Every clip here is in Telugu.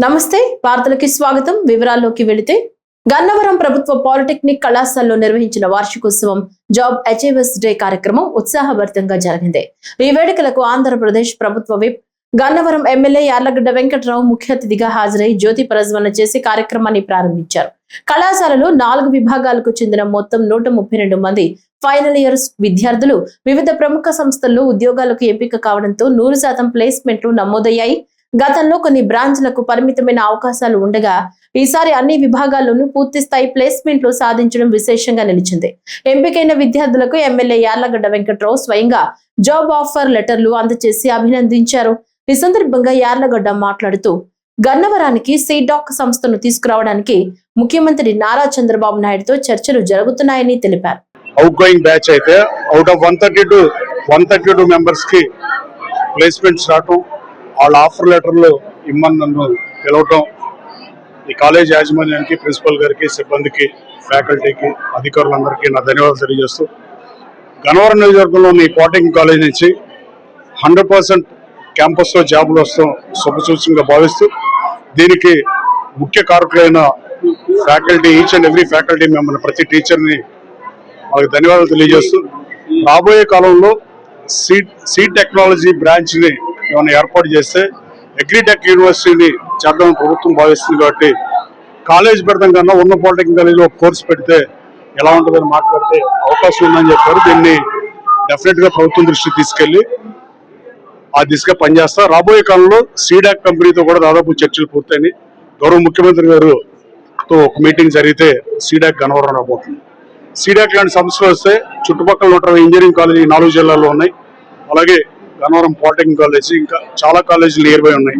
నమస్తే, వార్తలకి స్వాగతం. వివరాల్లోకి వెళితే గన్నవరం ప్రభుత్వ పాలిటెక్నిక్ కళాశాలలో నిర్వహించిన వార్షికోత్సవం జాబ్ అచీవర్స్ డే కార్యక్రమం ఉత్సాహభరితంగా జరిగింది. ఈ వేడుకలకు ఆంధ్రప్రదేశ్ ప్రభుత్వ విప్ గన్నవరం ఎమ్మెల్యే యార్లగడ్డ వెంకట్రావు ముఖ్య అతిథిగా హాజరై జ్యోతి ప్రజ్వలన చేసి కార్యక్రమాన్ని ప్రారంభించారు. కళాశాలలో 4 విభాగాలకు చెందిన మొత్తం 132 మంది ఫైనల్ ఇయర్ విద్యార్థులు వివిధ ప్రముఖ సంస్థల్లో ఉద్యోగాలకు ఎంపిక కావడంతో 100% ప్లేస్మెంట్లు నమోదయ్యాయి. గతంలో కొన్ని బ్రాంచ్లకు పరిమితమైన అవకాశాలు ఉండగా ఈసారి అన్ని విభాగాల్లోనూ పూర్తి స్థాయి ప్లేస్మెంట్లు సాధించడం విశేషంగా నిలిచింది. ఎంపికైన విద్యార్థులకు ఎమ్మెల్యే యార్లగడ్డ వెంకట్రావు స్వయంగా జాబ్ ఆఫర్ లెటర్లు అందజేసి అభినందించారు. ఈ సందర్భంగా యార్లగడ్డ మాట్లాడుతూ గన్నవరానికి సీడాక్ సంస్థను తీసుకురావడానికి ముఖ్యమంత్రి నారా చంద్రబాబు నాయుడుతో చర్చలు జరుగుతున్నాయని తెలిపారు. అవుట్ గోయింగ్ బ్యాచ్ అయితే అవుట్ ఆఫ్ 132 మెంబర్స్ కి ప్లేస్మెంట్స్ రావటం, వాళ్ళ ఆఫర్ లెటర్లు ఇమ్మని నన్ను పిలవటం, ఈ కాలేజ్ యాజమాన్యానికి, ప్రిన్సిపల్ గారికి, సిబ్బందికి, ఫ్యాకల్టీకి, అధికారులందరికీ నా ధన్యవాదాలు తెలియజేస్తూ, గన్నవరం నియోజకవర్గంలోని పాలిటెక్నిక్ కాలేజ్ నుంచి 100% క్యాంపస్లో జాబులు వస్తాం శుభసూచనగా భావిస్తూ, దీనికి ముఖ్య కారకులైన faculty, each and every faculty member, ప్రతి టీచర్ని వాళ్ళకి ధన్యవాదాలు తెలియజేస్తూ, రాబోయే కాలంలో సీడ్ టెక్నాలజీ బ్రాంచ్ని ఏమైనా ఏర్పాటు చేస్తే అగ్రిటెక్ యూనివర్సిటీని చేద్దామని ప్రభుత్వం భావిస్తుంది. కాబట్టి కాలేజ్ పెడతాం కన్నా ఉన్న పాలిటెక్నిక్ కాలేజీలో ఒక కోర్సు పెడితే ఎలా ఉంటుందని మాట్లాడితే అవకాశం ఉందని చెప్పారు. దీన్ని డెఫినెట్గా ప్రభుత్వం దృష్టికి తీసుకెళ్లి ఆ దిశగా పనిచేస్తా. రాబోయే కాలంలో సీడాక్ కంపెనీతో కూడా దాదాపు చర్చలు పూర్తయినాయి. గౌరవ ముఖ్యమంత్రి గారితో ఒక మీటింగ్ జరిగితే సీడాక్ గన్నవరం రాబోతుంది. సీడాక్ లాంటి సంస్థలు వస్తే చుట్టుపక్కల 120 ఇంజనీరింగ్ కాలేజీ 4 జిల్లాల్లో ఉన్నాయి. అలాగే గన్నవరం పాలిటెక్నిక్ కాలేజ్, ఇంకా చాలా కాలేజీలు నియర్ బై ఉన్నాయి.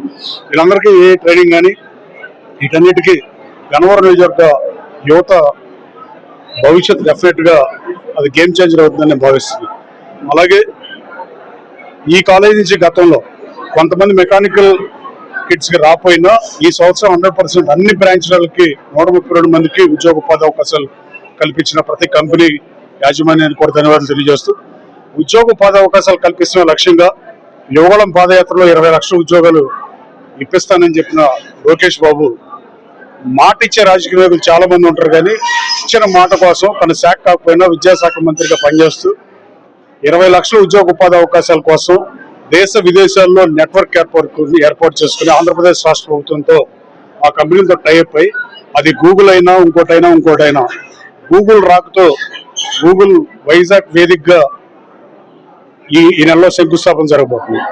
వీళ్ళందరికీ ఏ ట్రైనింగ్ కానీ వీటన్నిటికీ గన్నవరం నియోజకవర్గ యువత భవిష్యత్తు డెఫినెట్గా అది గేమ్ చేంజర్ అవుతుందని నేను భావిస్తున్నాను. అలాగే ఈ కాలేజ్ నుంచి గతంలో కొంతమంది మెకానికల్ కిడ్స్కి రాపోయినా ఈ సంవత్సరం 100% అన్ని బ్రాంచ్లకి 132 మందికి ఉద్యోగ ఉపాధి అవకాశాలు కల్పించిన ప్రతి కంపెనీ యాజమాన్యానికి కూడా ధన్యవాదాలు తెలియజేస్తూ, ఉద్యోగ ఉపాధి అవకాశాలు కల్పిస్తున్న లక్ష్యంగా యువగళం పాదయాత్రలో 20 లక్షల ఉద్యోగాలు ఇప్పిస్తానని చెప్పిన లోకేష్ బాబు మాట ఇచ్చే రాజకీయ నాయకులు చాలా మంది ఉంటారు, కానీ ఇచ్చిన మాట కోసం తన శాఖ కాకపోయినా విద్యాశాఖ మంత్రిగా పనిచేస్తూ 20 లక్షల ఉద్యోగ ఉపాధి అవకాశాల కోసం దేశ విదేశాల్లో నెట్వర్క్ ఏర్పాటు చేసుకుని ఆంధ్రప్రదేశ్ రాష్ట్ర ప్రభుత్వంతో ఆ కంపెనీలతో టైఅప్ అయి, అది గూగుల్ అయినా ఇంకోటైనా గూగుల్ రాకతో గూగుల్ వైజాగ్ వేదికగా ఈ నెలలో శంకుస్థాపన జరగబోతుంది.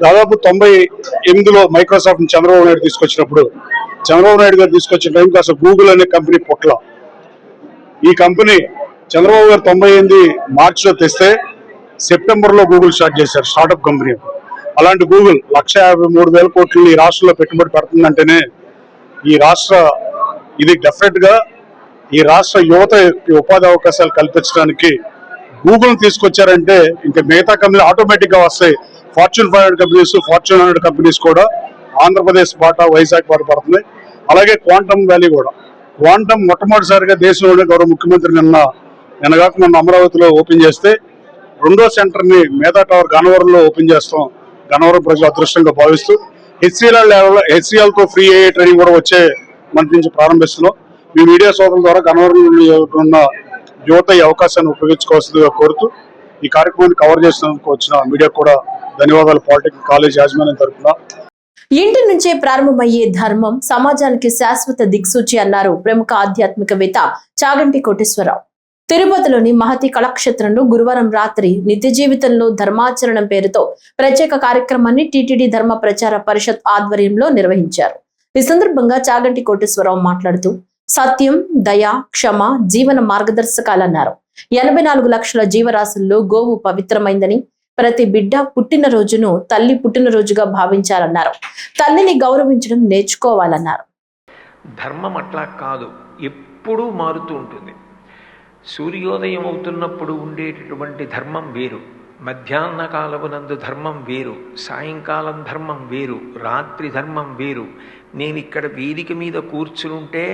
దాదాపు 98లో మైక్రోసాఫ్ట్ చంద్రబాబు నాయుడు తీసుకొచ్చినప్పుడు, చంద్రబాబు నాయుడు గారు తీసుకొచ్చిన టైంకి అసలు గూగుల్ అనే కంపెనీ పుట్ల. ఈ కంపెనీ చంద్రబాబు గారు 98 మార్చిలో తెస్తే సెప్టెంబర్లో గూగుల్ స్టార్ట్ చేశారు, స్టార్టప్ కంపెనీ. అలాంటి గూగుల్ 1,53,000 కోట్లు ఈ రాష్ట్రంలో పెట్టుబడి పెడుతుందంటేనే ఇది డెఫినెట్గా ఈ రాష్ట్ర యువత ఉపాధి అవకాశాలు కల్పించడానికి గూగుల్ తీసుకొచ్చారంటే ఇంకా మిగతా కంపెనీలు ఆటోమేటిక్గా వస్తాయి. ఫార్చ్యూన్ 500 కంపెనీస్, ఫార్చ్యూన్ 100 కంపెనీస్ కూడా ఆంధ్రప్రదేశ్ బాట, వైజాగ్ బాట పడుతున్నాయి. అలాగే క్వాంటమ్ వ్యాలీ కూడా, క్వాంటమ్ మొట్టమొదటిసారిగా దేశంలోనే గౌరవ ముఖ్యమంత్రి నిన్నగాక మొన్న అమరావతిలో ఓపెన్ చేస్తే, రెండో సెంటర్ని మేధా టవర్ గన్నవరంలో ఓపెన్ చేస్తాం. గన్నవరం ప్రజలు అదృష్టంగా భావిస్తూ హెచ్సిఎల్తో ఫ్రీ అయ్యే ట్రైనింగ్ కూడా వచ్చే మంత్ నుంచి ప్రారంభిస్తున్నాం. మీ మీడియా సోదరుల ద్వారా గన్నవరం ఉన్న యువత ఈ అవకాశాన్ని ఉపయోగించుకోవాల్సిందిగా కోరుతూ, ఈ కార్యక్రమాన్ని కవర్ చేసినందుకు వచ్చిన మీడియా కూడా ధన్యవాదాలు. పాలిటెక్నిక్ కాలేజ్ యాజమాన్యం తరఫున. ఇంటి నుంచే ప్రారంభమయ్యే ధర్మం సమాజానికి శాశ్వత దిక్సూచి అన్నారు ప్రముఖ ఆధ్యాత్మికవేత్త చాగంటి కోటేశ్వరరావు. తిరుపతిలోని మహతి కళాక్షేత్రంలో గురువారం రాత్రి నిత్య జీవితంలో ధర్మాచరణం పేరుతో ప్రత్యేక కార్యక్రమాన్ని టీటీడీ ధర్మ ప్రచార పరిషత్ ఆధ్వర్యంలో నిర్వహించారు. ఈ సందర్భంగా చాగంటి కోటేశ్వరరావు మాట్లాడుతూ, సత్యం, దయ, క్షమ జీవన మార్గదర్శకాలన్నారు. 84 లక్షల జీవరాశుల్లో గోవు పవిత్రమైందని, ప్రతి బిడ్డ పుట్టినరోజును తల్లి పుట్టినరోజుగా భావించాలన్నారు. తల్లిని గౌరవించడం నేర్చుకోవాలన్నారు. ధర్మం అట్లా కాదు, ఎప్పుడూ మారుతూ ఉంటుంది. సూర్యోదయం అవుతున్నప్పుడు ఉండేటటువంటి ధర్మం వేరు, మధ్యాహ్న కాలమునందు ధర్మం వేరు, సాయంకాలం ధర్మం వేరు, రాత్రి ధర్మం వేరు. నేను ఇక్కడ వేదిక మీద కూర్చునుంటే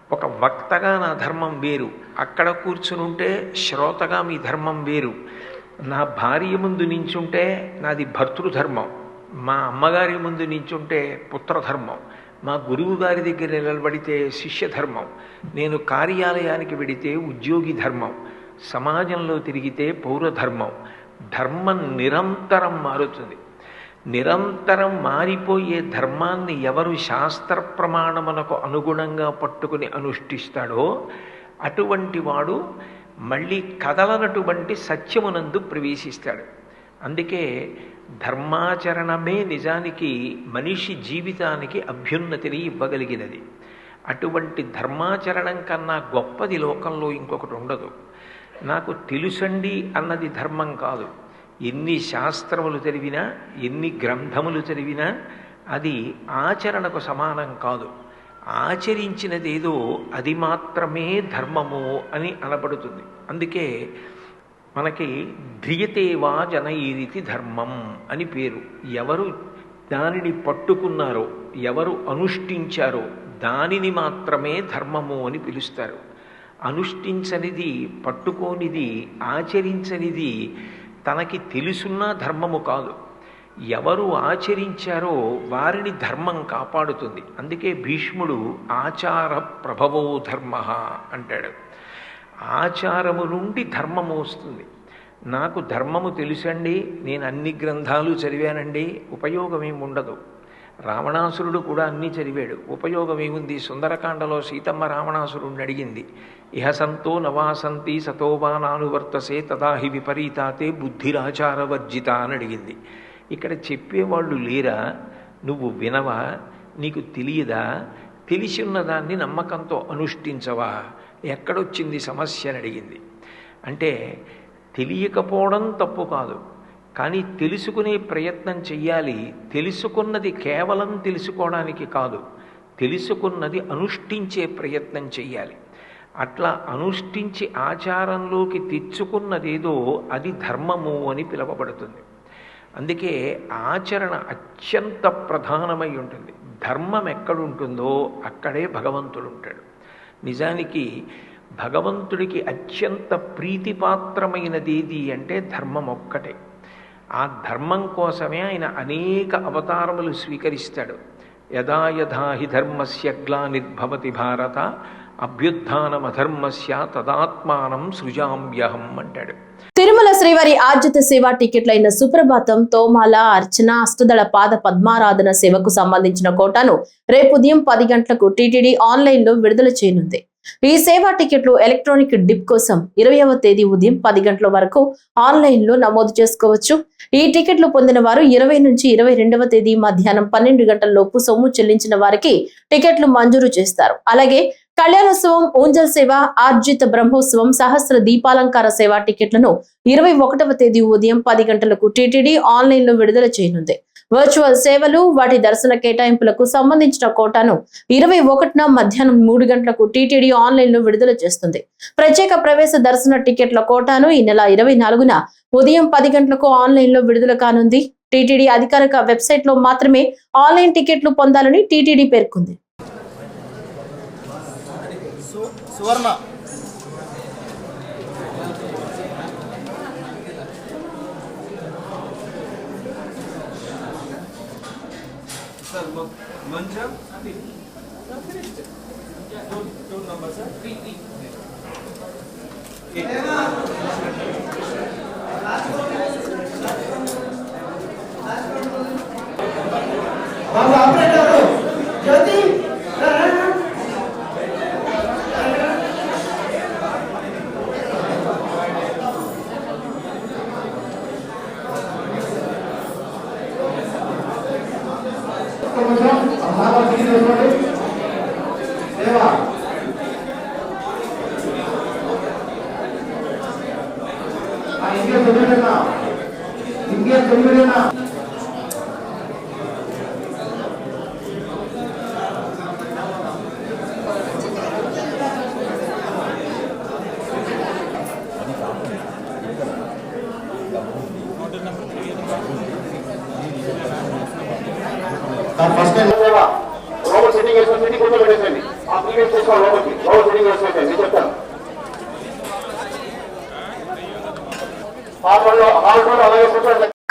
ఒక వక్తగా నా ధర్మం వేరు, అక్కడ కూర్చునుంటే శ్రోతగా మీ ధర్మం వేరు. నా భార్య ముందు నించుంటే నాది భర్తృధర్మం, మా అమ్మగారి ముందు నించుంటే పుత్రధర్మం, మా గురువు గారి దగ్గర నిలబడితే శిష్యధర్మం, నేను కార్యాలయానికి వెడితే ఉద్యోగి ధర్మం, సమాజంలో తిరిగితే పౌరధర్మం. ధర్మం నిరంతరం మారుతుంది. నిరంతరం మారిపోయే ధర్మాన్ని ఎవరు శాస్త్ర ప్రమాణమునకు అనుగుణంగా పట్టుకుని అనుష్ఠిస్తాడో అటువంటి వాడు మళ్ళీ కదలనటువంటి సత్యమునందు ప్రవేశిస్తాడు. అందుకే ధర్మాచరణమే నిజానికి మనిషి జీవితానికి అభ్యున్నతిని ఇవ్వగలిగినది. అటువంటి ధర్మాచరణం కన్నా గొప్పది లోకంలో ఇంకొకటి ఉండదు. నాకు తెలుసండి అన్నది ధర్మం కాదు. ఎన్ని శాస్త్రములు చదివినా, ఎన్ని గ్రంథములు చదివినా అది ఆచరణకు సమానం కాదు. ఆచరించినదేదో అది మాత్రమే ధర్మము అని అనబడుతుంది. అందుకే మనకి ధ్రియతేవా జనైరితి ధర్మం అని పేరు. ఎవరు దానిని పట్టుకున్నారో, ఎవరు అనుష్ఠించారో దానిని మాత్రమే ధర్మము అని పిలుస్తారు. అనుష్ఠించనిది, పట్టుకోనిది, ఆచరించనిది తనకి తెలుసున్న ధర్మము కాదు. ఎవరు ఆచరించారో వారిని ధర్మం కాపాడుతుంది. అందుకే భీష్ముడు ఆచార ప్రభవో ధర్మ అంటాడు. ఆచారము నుండి ధర్మము వస్తుంది. నాకు ధర్మము తెలుసండి, నేను అన్ని గ్రంథాలు చదివానండి, ఉపయోగం ఏమి ఉండదు. రావణాసురుడు కూడా అన్నీ చదివాడు, ఉపయోగం ఏముంది? సుందరకాండలో సీతమ్మ రావణాసురుడిని అడిగింది, ఇహ సంతో నవాసంతి సతోవా నానువర్తసే తదాహి విపరీతాతే బుద్ధిరాచారవర్జిత అని అడిగింది. ఇక్కడ చెప్పేవాళ్ళు లేరా? నువ్వు వినవా? నీకు తెలియదా? తెలిసి ఉన్నదాన్ని నమ్మకంతో అనుష్ఠించవా? ఎక్కడొచ్చింది సమస్య అని అడిగింది. అంటే తెలియకపోవడం తప్పు కాదు, కానీ తెలుసుకునే ప్రయత్నం చెయ్యాలి. తెలుసుకున్నది కేవలం తెలుసుకోవడానికి కాదు, తెలుసుకున్నది అనుష్ఠించే ప్రయత్నం చెయ్యాలి. అట్లా అనుష్ఠించి ఆచారంలోకి తెచ్చుకున్నదేదో అది ధర్మము అని పిలువబడుతుంది. అందుకే ఆచరణ అత్యంత ప్రధానమై ఉంటుంది. ధర్మం ఎక్కడుంటుందో అక్కడే భగవంతుడు ఉంటాడు. నిజానికి భగవంతుడికి అత్యంత ప్రీతిపాత్రమైనది ఏది అంటే ధర్మం ఒక్కటే. ఆ ధర్మం కోసమే ఆయన అనేక అవతారములు స్వీకరిస్తాడు. యదా యథా హి ధర్మస్య గ్లానిర్భవతి భారత అభ్యుత్థానమధర్మస్య తదాత్మానం సృజామ్యహం అంటాడు. తిరుమల శ్రీవారి ఆర్జిత సేవా టికెట్లైన సుప్రభాతం, తోమాల, అర్చన, అష్టదళ పాద పద్మారాధన సేవకు సంబంధించిన కోటాను రేపు ఉదయం 10 గంటలకు టీటీడీ ఆన్లైన్ లో విడుదల చేయనుంది. ఈ సేవా టికెట్లు ఎలక్ట్రానిక్ డిప్ కోసం 20వ తేదీ ఉదయం 10 గంటల వరకు ఆన్లైన్ లో నమోదు చేసుకోవచ్చు. ఈ టికెట్లు పొందిన వారు 20 నుంచి 22వ తేదీ మధ్యాహ్నం 12 గంటల లోపు సొమ్ము చెల్లించిన వారికి టికెట్లు మంజూరు చేస్తారు. అలాగే కళ్యాణోత్సవం, ఊంజల్ సేవ, ఆర్జిత బ్రహ్మోత్సవం, సహస్ర దీపాలంకార సేవా టికెట్లను 21వ తేదీ ఉదయం 10 గంటలకు టీటీడీ ఆన్లైన్ లో విడుదల చేయనుంది. వర్చువల్ సేవలు, వాటి దర్శన కేటాయింపులకు సంబంధించిన కోటాను 21న మధ్యాహ్నం 3 గంటలకు టీటీడీ ఆన్లైన్ లో విడుదల చేస్తుంది. ప్రత్యేక ప్రవేశ దర్శన టికెట్ల కోటాను ఈ నెల 24న ఉదయం 10 గంటలకు ఆన్లైన్ లో విడుదల కానుంది. టీటీడీ అధికారిక వెబ్సైట్ లో మాత్రమే ఆన్లైన్ టికెట్లు పొందాలని టీటీడీ పేర్కొంది. సువర్ణ మంచం 2 నంబర్ సార్ 3 బాబు ఆపరేటర్ జ్యోతి ఫస్ట్ లోపల సెట్టింగ్ వేసుకొని సెట్టింగ్ కొంచెం పెట్టేసండి. ఆ ప్రీవియస్ చేసుకోవాలి, లోపల సెట్టింగ్ వేసుకోండి. నేను చెప్తాను హాల్ అలాగే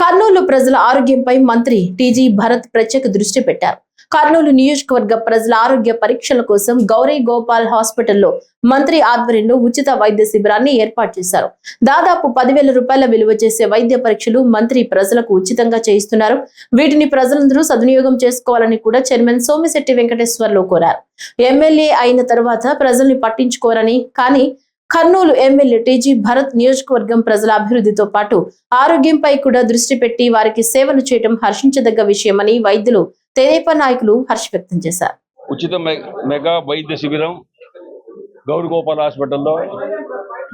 కర్నూలు ప్రజల ఆరోగ్యంపై మంత్రి టీజీ భరత్ ప్రత్యేక దృష్టి పెట్టారు. కర్నూలు నియోజకవర్గ ప్రజల ఆరోగ్య పరీక్షల కోసం గౌరీ గోపాల్ హాస్పిటల్లో మంత్రి ఆధ్వర్యంలో ఉచిత వైద్య శిబిరాన్ని ఏర్పాటు చేశారు. దాదాపు 10,000 రూపాయల విలువ చేసే వైద్య పరీక్షలు మంత్రి ప్రజలకు ఉచితంగా చేయిస్తున్నారు. వీటిని ప్రజలందరూ సద్వినియోగం చేసుకోవాలని కూడా చైర్మన్ సోమిశెట్టి వెంకటేశ్వర్లు కోరారు. ఎమ్మెల్యే అయిన తర్వాత ప్రజల్ని పట్టించుకోరని, కానీ కర్నూలు ఎమ్మెల్యే టీజీ భరత్ నియోజకవర్గం ప్రజల అభివృద్ధితో పాటు ఆరోగ్యంపై కూడా దృష్టి పెట్టి వారికి సేవలు చేయడం హర్షించదగ్గ విషయమని వైద్యులు, తెదేపా నాయకులు హర్ష వ్యక్తం చేశారు. ఉచిత మెగా వైద్య శిబిరం గౌరీ గోపాల్ హాస్పిటల్లో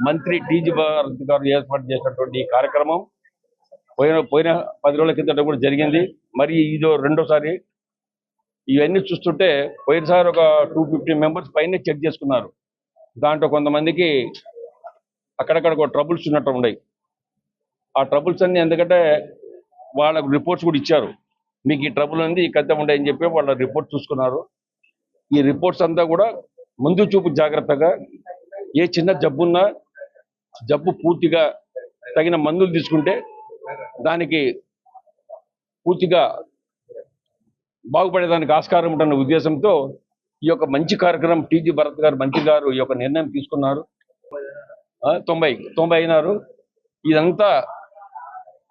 మంత్రి టీజీ భరత్ గారు ఏర్పాటు చేసినటువంటి ఈ కార్యక్రమం పోయిన 10 రోజుల కిందట కూడా జరిగింది. మరి ఇదో రెండోసారి. ఇవన్నీ చూస్తుంటే పోయినసారి ఒక 250 మెంబర్స్ పైన చెక్ చేసుకున్నారు. దాంట్లో కొంతమందికి అక్కడక్కడ ట్రబుల్స్ ఉన్నట్టు ఉన్నాయి. ఆ ట్రబుల్స్ అన్ని ఎందుకంటే వాళ్ళకు రిపోర్ట్స్ కూడా ఇచ్చారు. మీకు ఈ ట్రబుల్ ఉంది, ఈ కథ ఉండే అని చెప్పి వాళ్ళ రిపోర్ట్ చూసుకున్నారు. ఈ రిపోర్ట్స్ అంతా కూడా ముందు చూపు జాగ్రత్తగా ఏ చిన్న జబ్బున్నా జబ్బు పూర్తిగా తగిన మందులు తీసుకుంటే దానికి పూర్తిగా బాగుపడేదానికి ఆస్కారం ఉంటున్న ఉద్దేశంతో ఈ యొక్క మంచి కార్యక్రమం టీజీ భరత్ గారు మంత్రి గారు ఈ యొక్క నిర్ణయం తీసుకున్నారు. 90 అయినారు. ఇదంతా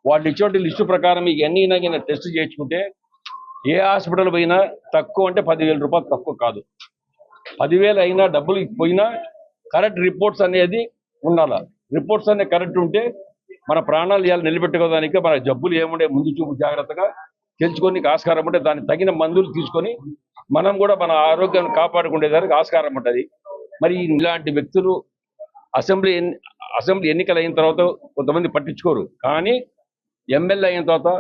వాళ్ళు ఇచ్చే లిస్టు ప్రకారం ఇవన్నీ టెస్ట్ చేయించుకుంటే ఏ హాస్పిటల్ పోయినా తక్కువ అంటే 10,000 రూపాయలు తక్కువ కాదు. 10,000 అయినా డబ్బులు పోయినా కరెక్ట్ రిపోర్ట్స్ అనేది ఉండాలి. రిపోర్ట్స్ అనేది కరెక్ట్ ఉంటే మన ప్రాణాలు ఇవాళ నిలబెట్టుకోవడానికి మన జబ్బులు ఏముండే ముందు చూపు జాగ్రత్తగా తెలుసుకొని ఆస్కారం ఉంటే దానికి తగిన మందులు తీసుకొని మనం కూడా మన ఆరోగ్యాన్ని కాపాడుకునేదానికి ఆస్కారం ఉంటుంది. మరి ఇలాంటి వ్యక్తులు అసెంబ్లీ ఎన్నికలు అయిన తర్వాత కొంతమంది పట్టించుకోరు. కానీ ఎమ్మెల్యే అయిన తర్వాత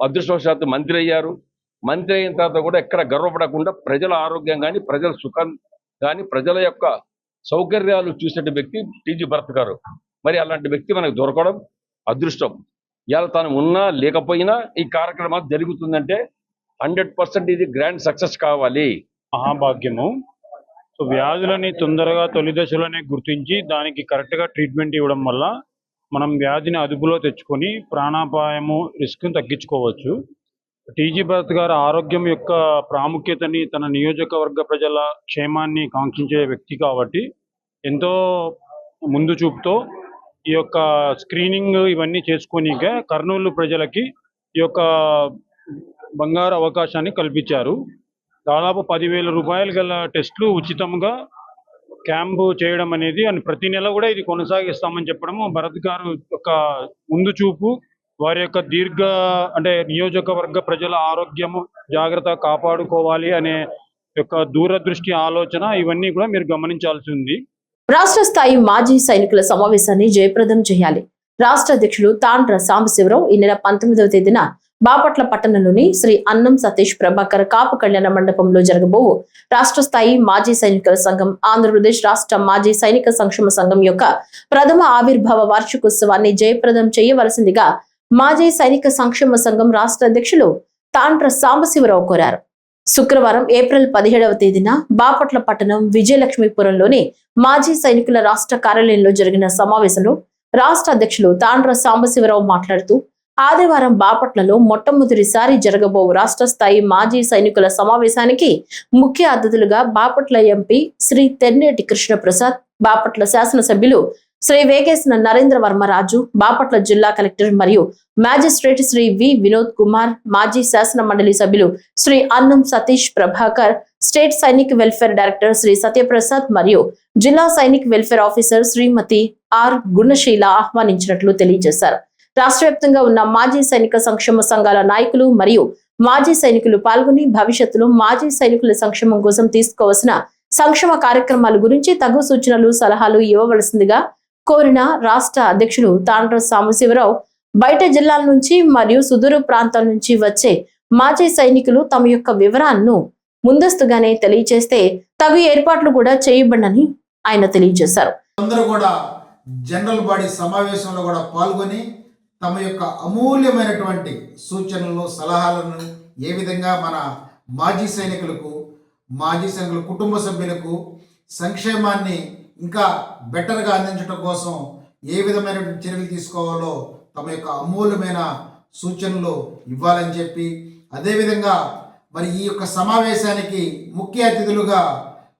అదృష్టవశాత్తు మంత్రి అయ్యారు. మంత్రి అయిన తర్వాత కూడా ఎక్కడ గర్వపడకుండా ప్రజల ఆరోగ్యం కానీ, ప్రజల సుఖం కానీ, ప్రజల యొక్క సౌకర్యాలు చూసే వ్యక్తి టీజీ భరత్ గారు. మరి అలాంటి వ్యక్తి మనకు దొరకడం అదృష్టం. ఇవాళ తను ఉన్నా లేకపోయినా ఈ కార్యక్రమాలు జరుగుతుందంటే 100% ఇది గ్రాండ్ సక్సెస్ కావాలి. మహాభాగ్యము. సో వ్యాధులని తొందరగా తొలి దశలోనే గుర్తించి దానికి కరెక్ట్గా ట్రీట్మెంట్ ఇవ్వడం వల్ల మనం వ్యాధిని అదుపులో తెచ్చుకొని ప్రాణాపాయము రిస్క్ని తగ్గించుకోవచ్చు. టీజీ భరత్ గారు ఆరోగ్యం యొక్క ప్రాముఖ్యతని, తన నియోజకవర్గ ప్రజల క్షేమాన్ని కాంక్షించే వ్యక్తి కాబట్టి ఎంతో ముందు చూపుతో ఈ యొక్క స్క్రీనింగ్ ఇవన్నీ చేసుకొనిగా కర్నూలు ప్రజలకి ఈ యొక్క బంగారు అవకాశాన్ని కల్పించారు. దాదాపు 10,000 రూపాయలు గల టెస్టులు ఉచితంగా క్యాంపు చేయడం అనేది ప్రతి నెల కూడా ఇది కొనసాగిస్తామని చెప్పడము భరత్ గారు యొక్క ముందు చూపు, వారి యొక్క నియోజకవర్గ ప్రజల ఆరోగ్యము జాగ్రత్త కాపాడుకోవాలి అనే యొక్క దూరదృష్టి ఆలోచన ఇవన్నీ కూడా మీరు గమనించాల్సి ఉంది. రాష్ట్ర స్థాయి మాజీ సైనికుల సమావేశాన్ని జయప్రదం చేయాలి. రాష్ట్ర అధ్యక్షులు తాండ్ర సాంబశివరావు ఈ నెల 19వ తేదీన బాపట్ల పట్టణంలోని శ్రీ అన్నం సతీష్ ప్రభాకర్ కాపు కళ్యాణ మండపంలో జరగబోవు రాష్ట్ర స్థాయి మాజీ సైనికుల సంఘం, ఆంధ్రప్రదేశ్ రాష్ట్ర మాజీ సైనిక సంక్షేమ సంఘం యొక్క ప్రథమ ఆవిర్భావ వార్షికోత్సవాన్ని జయప్రదం చేయవలసిందిగా మాజీ సైనిక సంక్షేమ సంఘం రాష్ట్ర అధ్యక్షులు తాండ్ర సాంబశివరావు కోరారు. శుక్రవారం ఏప్రిల్ 17వ తేదీన బాపట్ల పట్టణం విజయలక్ష్మీపురంలోని మాజీ సైనికుల రాష్ట్ర కార్యాలయంలో జరిగిన సమావేశంలో రాష్ట్ర అధ్యక్షులు తాండ్ర సాంబశివరావు మాట్లాడుతూ, ఆదివారం బాపట్లలో మొట్టమొదటిసారి జరగబోవు రాష్ట్ర స్థాయి మాజీ సైనికుల సమావేశానికి ముఖ్య అతిథులుగా బాపట్ల ఎంపీ శ్రీ తెన్నేటి కృష్ణప్రసాద్, బాపట్ల శాసనసభ్యులు శ్రీ వేగేశ్న నరేంద్ర వర్మరాజు, బాపట్ల జిల్లా కలెక్టర్ మరియు మ్యాజిస్ట్రేట్ శ్రీ వి వినోద్ కుమార్, మాజీ శాసన మండలి సభ్యులు Shri Annam Satish Prabhakar, state Sainik welfare director Shri Satyaprasad మరియు జిల్లా Sainik welfare officer Shrimati R Gunasheela ఆహ్వానించినట్లు తెలియజేశారు. రాష్ట్ర వ్యాప్తంగా ఉన్న మాజీ సైనిక సంక్షేమ సంఘాల నాయకులు మరియు మాజీ సైనికులు పాల్గొని భవిష్యత్తులో మాజీ సైనికుల సంక్షేమం కోసం తీసుకోవాల్సిన సంక్షేమ కార్యక్రమాల గురించి తగు సూచనలు, సలహాలు ఇవ్వవలసిందిగా కోరిన రాష్ట్ర అధ్యక్షులు తాండ్ర సాంబశివరావు, బయట జిల్లాల నుంచి మరియు సుదూర ప్రాంతాల నుంచి వచ్చే మాజీ సైనికులు తమ యొక్క వివరాలను ముందస్తుగానే తెలియజేస్తే తగు ఏర్పాట్లు కూడా చేయబడని ఆయన తెలియజేశారు. అందరూ కూడా జనరల్ బాడీ సమావేశంలో కూడా పాల్గొని తమ యొక్క అమూల్యమైనటువంటి సూచనలు, సలహాలను ఏ విధంగా మన మాజీ సైనికుల కుటుంబ సభ్యులకు సంక్షేమాన్ని ఇంకా బెటర్గా అందించడం కోసం ఏ విధమైనటువంటి చర్యలు తీసుకోవాలో తమ యొక్క అమూల్యమైన సూచనలు ఇవ్వాలని చెప్పి, అదేవిధంగా మరి ఈ యొక్క సమావేశానికి ముఖ్య అతిథులుగా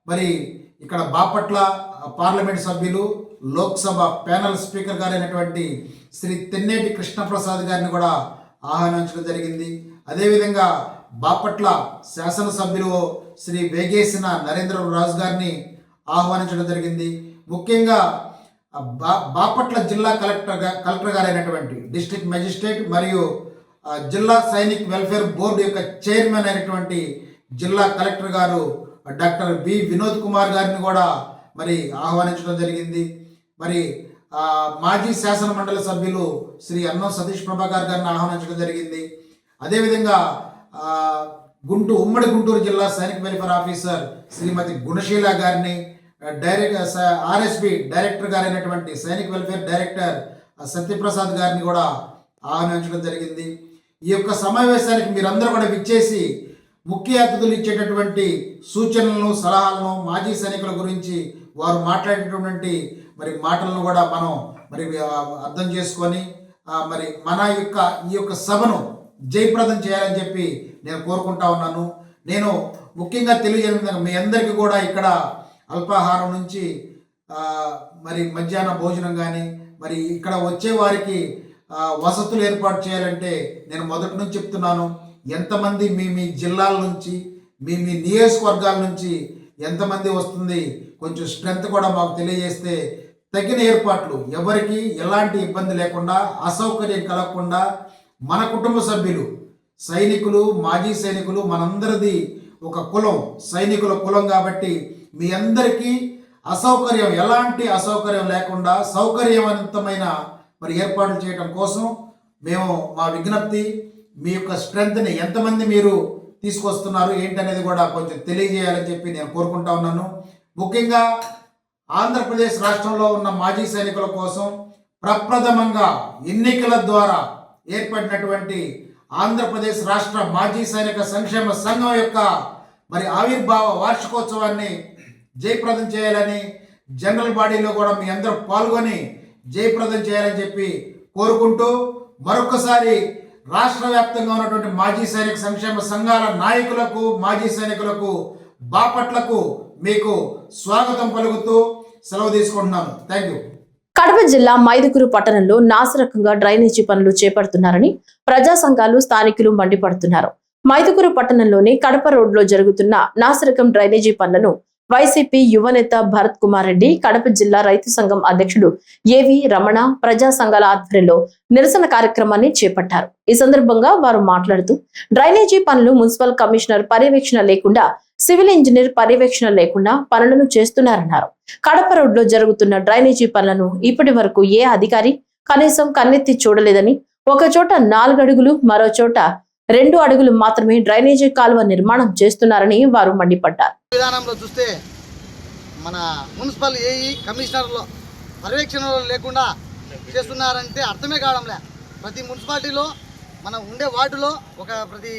మరి ఇక్కడ బాపట్ల పార్లమెంట్ సభ్యులు, లోక్సభ ప్యానల్ స్పీకర్ గారైనటువంటి శ్రీ తెన్నేటి కృష్ణప్రసాద్ గారిని కూడా ఆహ్వానించడం జరిగింది. అదేవిధంగా బాపట్ల శాసనసభ్యులు శ్రీ వేగేసిన నరేంద్ర రాజు గారిని ఆహ్వానించడం జరిగింది. ముఖ్యంగా బాపట్ల జిల్లా కలెక్టర్ గారైనటువంటి డిస్ట్రిక్ట్ మెజిస్ట్రేట్ మరియు జిల్లా సైనిక్ వెల్ఫేర్ బోర్డు యొక్క చైర్మన్ అయినటువంటి జిల్లా కలెక్టర్ గారు డాక్టర్ బి వినోద్ కుమార్ గారిని కూడా మరి ఆహ్వానించడం జరిగింది. మరి మాజీ శాసన మండలి సభ్యులు శ్రీ అన్నం సతీష్ ప్రభాకర్ గారిని ఆహ్వానించడం జరిగింది. అదేవిధంగా ఉమ్మడి గుంటూరు జిల్లా సైనిక్ వెల్ఫేర్ ఆఫీసర్ శ్రీమతి గుణశీల గారిని, ఆర్ఎస్బి డైరెక్టర్ గారైనటువంటి సైనిక్ వెల్ఫేర్ డైరెక్టర్ సత్యప్రసాద్ గారిని కూడా ఆహ్వానించడం జరిగింది. ఈ యొక్క సమావేశానికి మీరందరూ కూడా విచ్చేసి ముఖ్య అతిథులు ఇచ్చేటటువంటి సూచనలను, సలహాలను, మాజీ సైనికుల గురించి వారు మాట్లాడేటటువంటి మరి మాటలను కూడా మనం మరి అర్థం చేసుకొని మరి ఈ యొక్క సభను జయప్రదం చేయాలని చెప్పి నేను కోరుకుంటా ఉన్నాను. నేను ముఖ్యంగా తెలియజేయడం మీ అందరికీ కూడా ఇక్కడ అల్పాహారం నుంచి మరి మధ్యాహ్న భోజనం కానీ మరి ఇక్కడ వచ్చే వారికి వసతులు ఏర్పాటు చేయాలంటే నేను మొదటి నుంచి చెప్తున్నాను, ఎంతమంది మీ జిల్లాల నుంచి మీ నియోజకవర్గాల నుంచి ఎంతమంది వస్తుంది, కొంచెం స్ట్రెంత్ కూడా మాకు తెలియజేస్తే తగిన ఏర్పాట్లు, ఎవరికి ఎలాంటి ఇబ్బంది లేకుండా, అసౌకర్యం కలగకుండా, మన కుటుంబ సభ్యులు సైనికులు, మాజీ సైనికులు, మనందరిది ఒక కులం, సైనికుల కులం కాబట్టి మీ అందరికీ ఎలాంటి అసౌకర్యం లేకుండా సౌకర్యవంతమైన మరి ఏర్పాట్లు చేయడం కోసం మేము మా విజ్ఞప్తి, మీ యొక్క స్ట్రెంగ్త్ని ఎంతమంది మీరు తీసుకొస్తున్నారు ఏంటనేది కూడా కొంచెం తెలియజేయాలని చెప్పి నేను కోరుకుంటా ఉన్నాను. ముఖ్యంగా ఆంధ్రప్రదేశ్ రాష్ట్రంలో ఉన్న మాజీ సైనికుల కోసం ప్రప్రథమంగా ఎన్నికల ద్వారా ఏర్పడినటువంటి ఆంధ్రప్రదేశ్ రాష్ట్ర మాజీ సైనిక సంక్షేమ సంఘం యొక్క మరి ఆవిర్భావ వార్షికోత్సవాన్ని జయప్రదం చేయాలని, జనరల్ బాడీలో కూడా మీ అందరూ పాల్గొని జయప్రదం చేయాలని చెప్పి కోరుకుంటూ మరొకసారి రాష్ట్ర వ్యాప్తంగా ఉన్నటువంటి మాజీ సైనిక సంక్షేమ సంఘాల నాయకులకు, మాజీ సైనికులకు, బాపట్లకు మీకు స్వాగతం పలుకుతూ సెలవు తీసుకుంటున్నాను. Thank you. కడప జిల్లా మైదుకూరు పట్టణంలో నాసిరకంగా డ్రైనేజీ పనులు చేపడుతున్నారని ప్రజా సంఘాలు, స్థానికులు మండిపడుతున్నారు. మైదుకూరు పట్టణంలోని కడప రోడ్లో జరుగుతున్న నాసిరకం డ్రైనేజీ పనులను వైసీపీ యువనేత భరత్ కుమార్ రెడ్డి, కడప జిల్లా రైతు సంఘం అధ్యక్షుడు ఏవి రమణ ప్రజా సంఘాల ఆధ్వర్యంలో నిరసన కార్యక్రమాన్ని చేపట్టారు. ఈ సందర్భంగా వారు మాట్లాడుతూ డ్రైనేజీ పనులు మున్సిపల్ కమిషనర్ పర్యవేక్షణ లేకుండా, సివిల్ ఇంజనీర్ పర్యవేక్షణ లేకుండా పనులను చేస్తున్నారన్నారు. కడప రోడ్లో జరుగుతున్న డ్రైనేజీ పనులను ఇప్పటి వరకు ఏ అధికారి కనీసం కన్నెత్తి చూడలేదని, ఒక చోట 4 అడుగులు, మరో చోట 2 అడుగులు మాత్రమే డ్రైనేజీ కాలువ నిర్మాణం చేస్తున్నారని వారు మండిపడ్డారు. విధానంలో చూస్తే మన మున్సిపల్ ఏఈ కమిషనర్లో పర్యవేక్షణలో లేకుండా చేస్తున్నారంటే అర్థమే కావడంలే. ప్రతి మున్సిపాలిటీలో మన ఉండే వార్డులో ప్రతి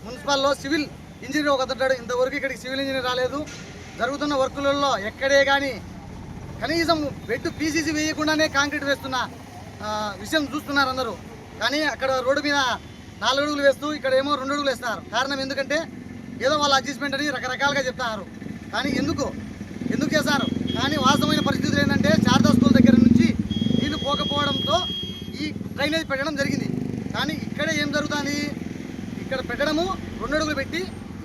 మున్సిపల్లో సివిల్ ఇంజనీర్ ఒకతాడు. ఇంతవరకు ఇక్కడికి సివిల్ ఇంజనీర్ రాలేదు. జరుగుతున్న వర్కులలో ఎక్కడే కానీ కనీసం బెడ్ పీసీసీ వేయకుండానే కాంక్రీట్ వేస్తున్న విషయం చూస్తున్నారు అందరూ. కానీ అక్కడ రోడ్డు మీద 4 అడుగులు వేస్తూ ఇక్కడ ఏమో 2 అడుగులు వేస్తున్నారు. కారణం ఎందుకంటే ఏదో వాళ్ళ అడ్జస్ట్మెంట్ అని రకరకాలుగా చెప్తున్నారు. కానీ ఎందుకు చేస్తారు? కానీ వాస్తవమైన పరిస్థితులు ఏంటంటే శారదా స్కూల్ దగ్గర నుంచి నీళ్లు పోకపోవడంతో ఈ డ్రైనేజ్ పెట్టడం జరిగింది. కానీ ఇక్కడ ఏం జరుగుతుంది? ఇక్కడ పెట్టడము 2 అడుగులు పెట్టి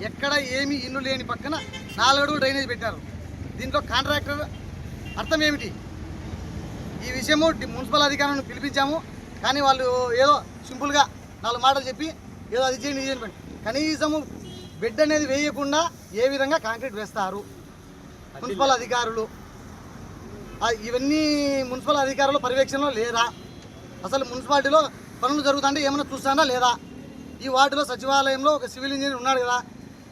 ఎక్కడ ఏమి ఇల్లు లేని పక్కన 4 అడుగులు డ్రైనేజ్ పెట్టారు. దీంట్లో కాంట్రాక్టర్ అర్థం ఏమిటి? ఈ విషయము మున్సిపల్ అధికారులను పిలిపించాము. కానీ వాళ్ళు ఏదో సింపుల్గా 4 మాటలు చెప్పి ఏదో అది చేయండి, ఇది చేయండి. కనీసము బెడ్ అనేది వేయకుండా ఏ విధంగా కాంక్రీట్ వేస్తారు మున్సిపల్ అధికారులు? ఇవన్నీ మున్సిపల్ అధికారులు పర్యవేక్షణలో లేదా? అసలు మున్సిపాలిటీలో పనులు జరుగుతుంటే ఏమైనా చూస్తానా లేదా? ఈ వార్డులో సచివాలయంలో ఒక సివిల్ ఇంజనీర్ ఉన్నాడు కదా,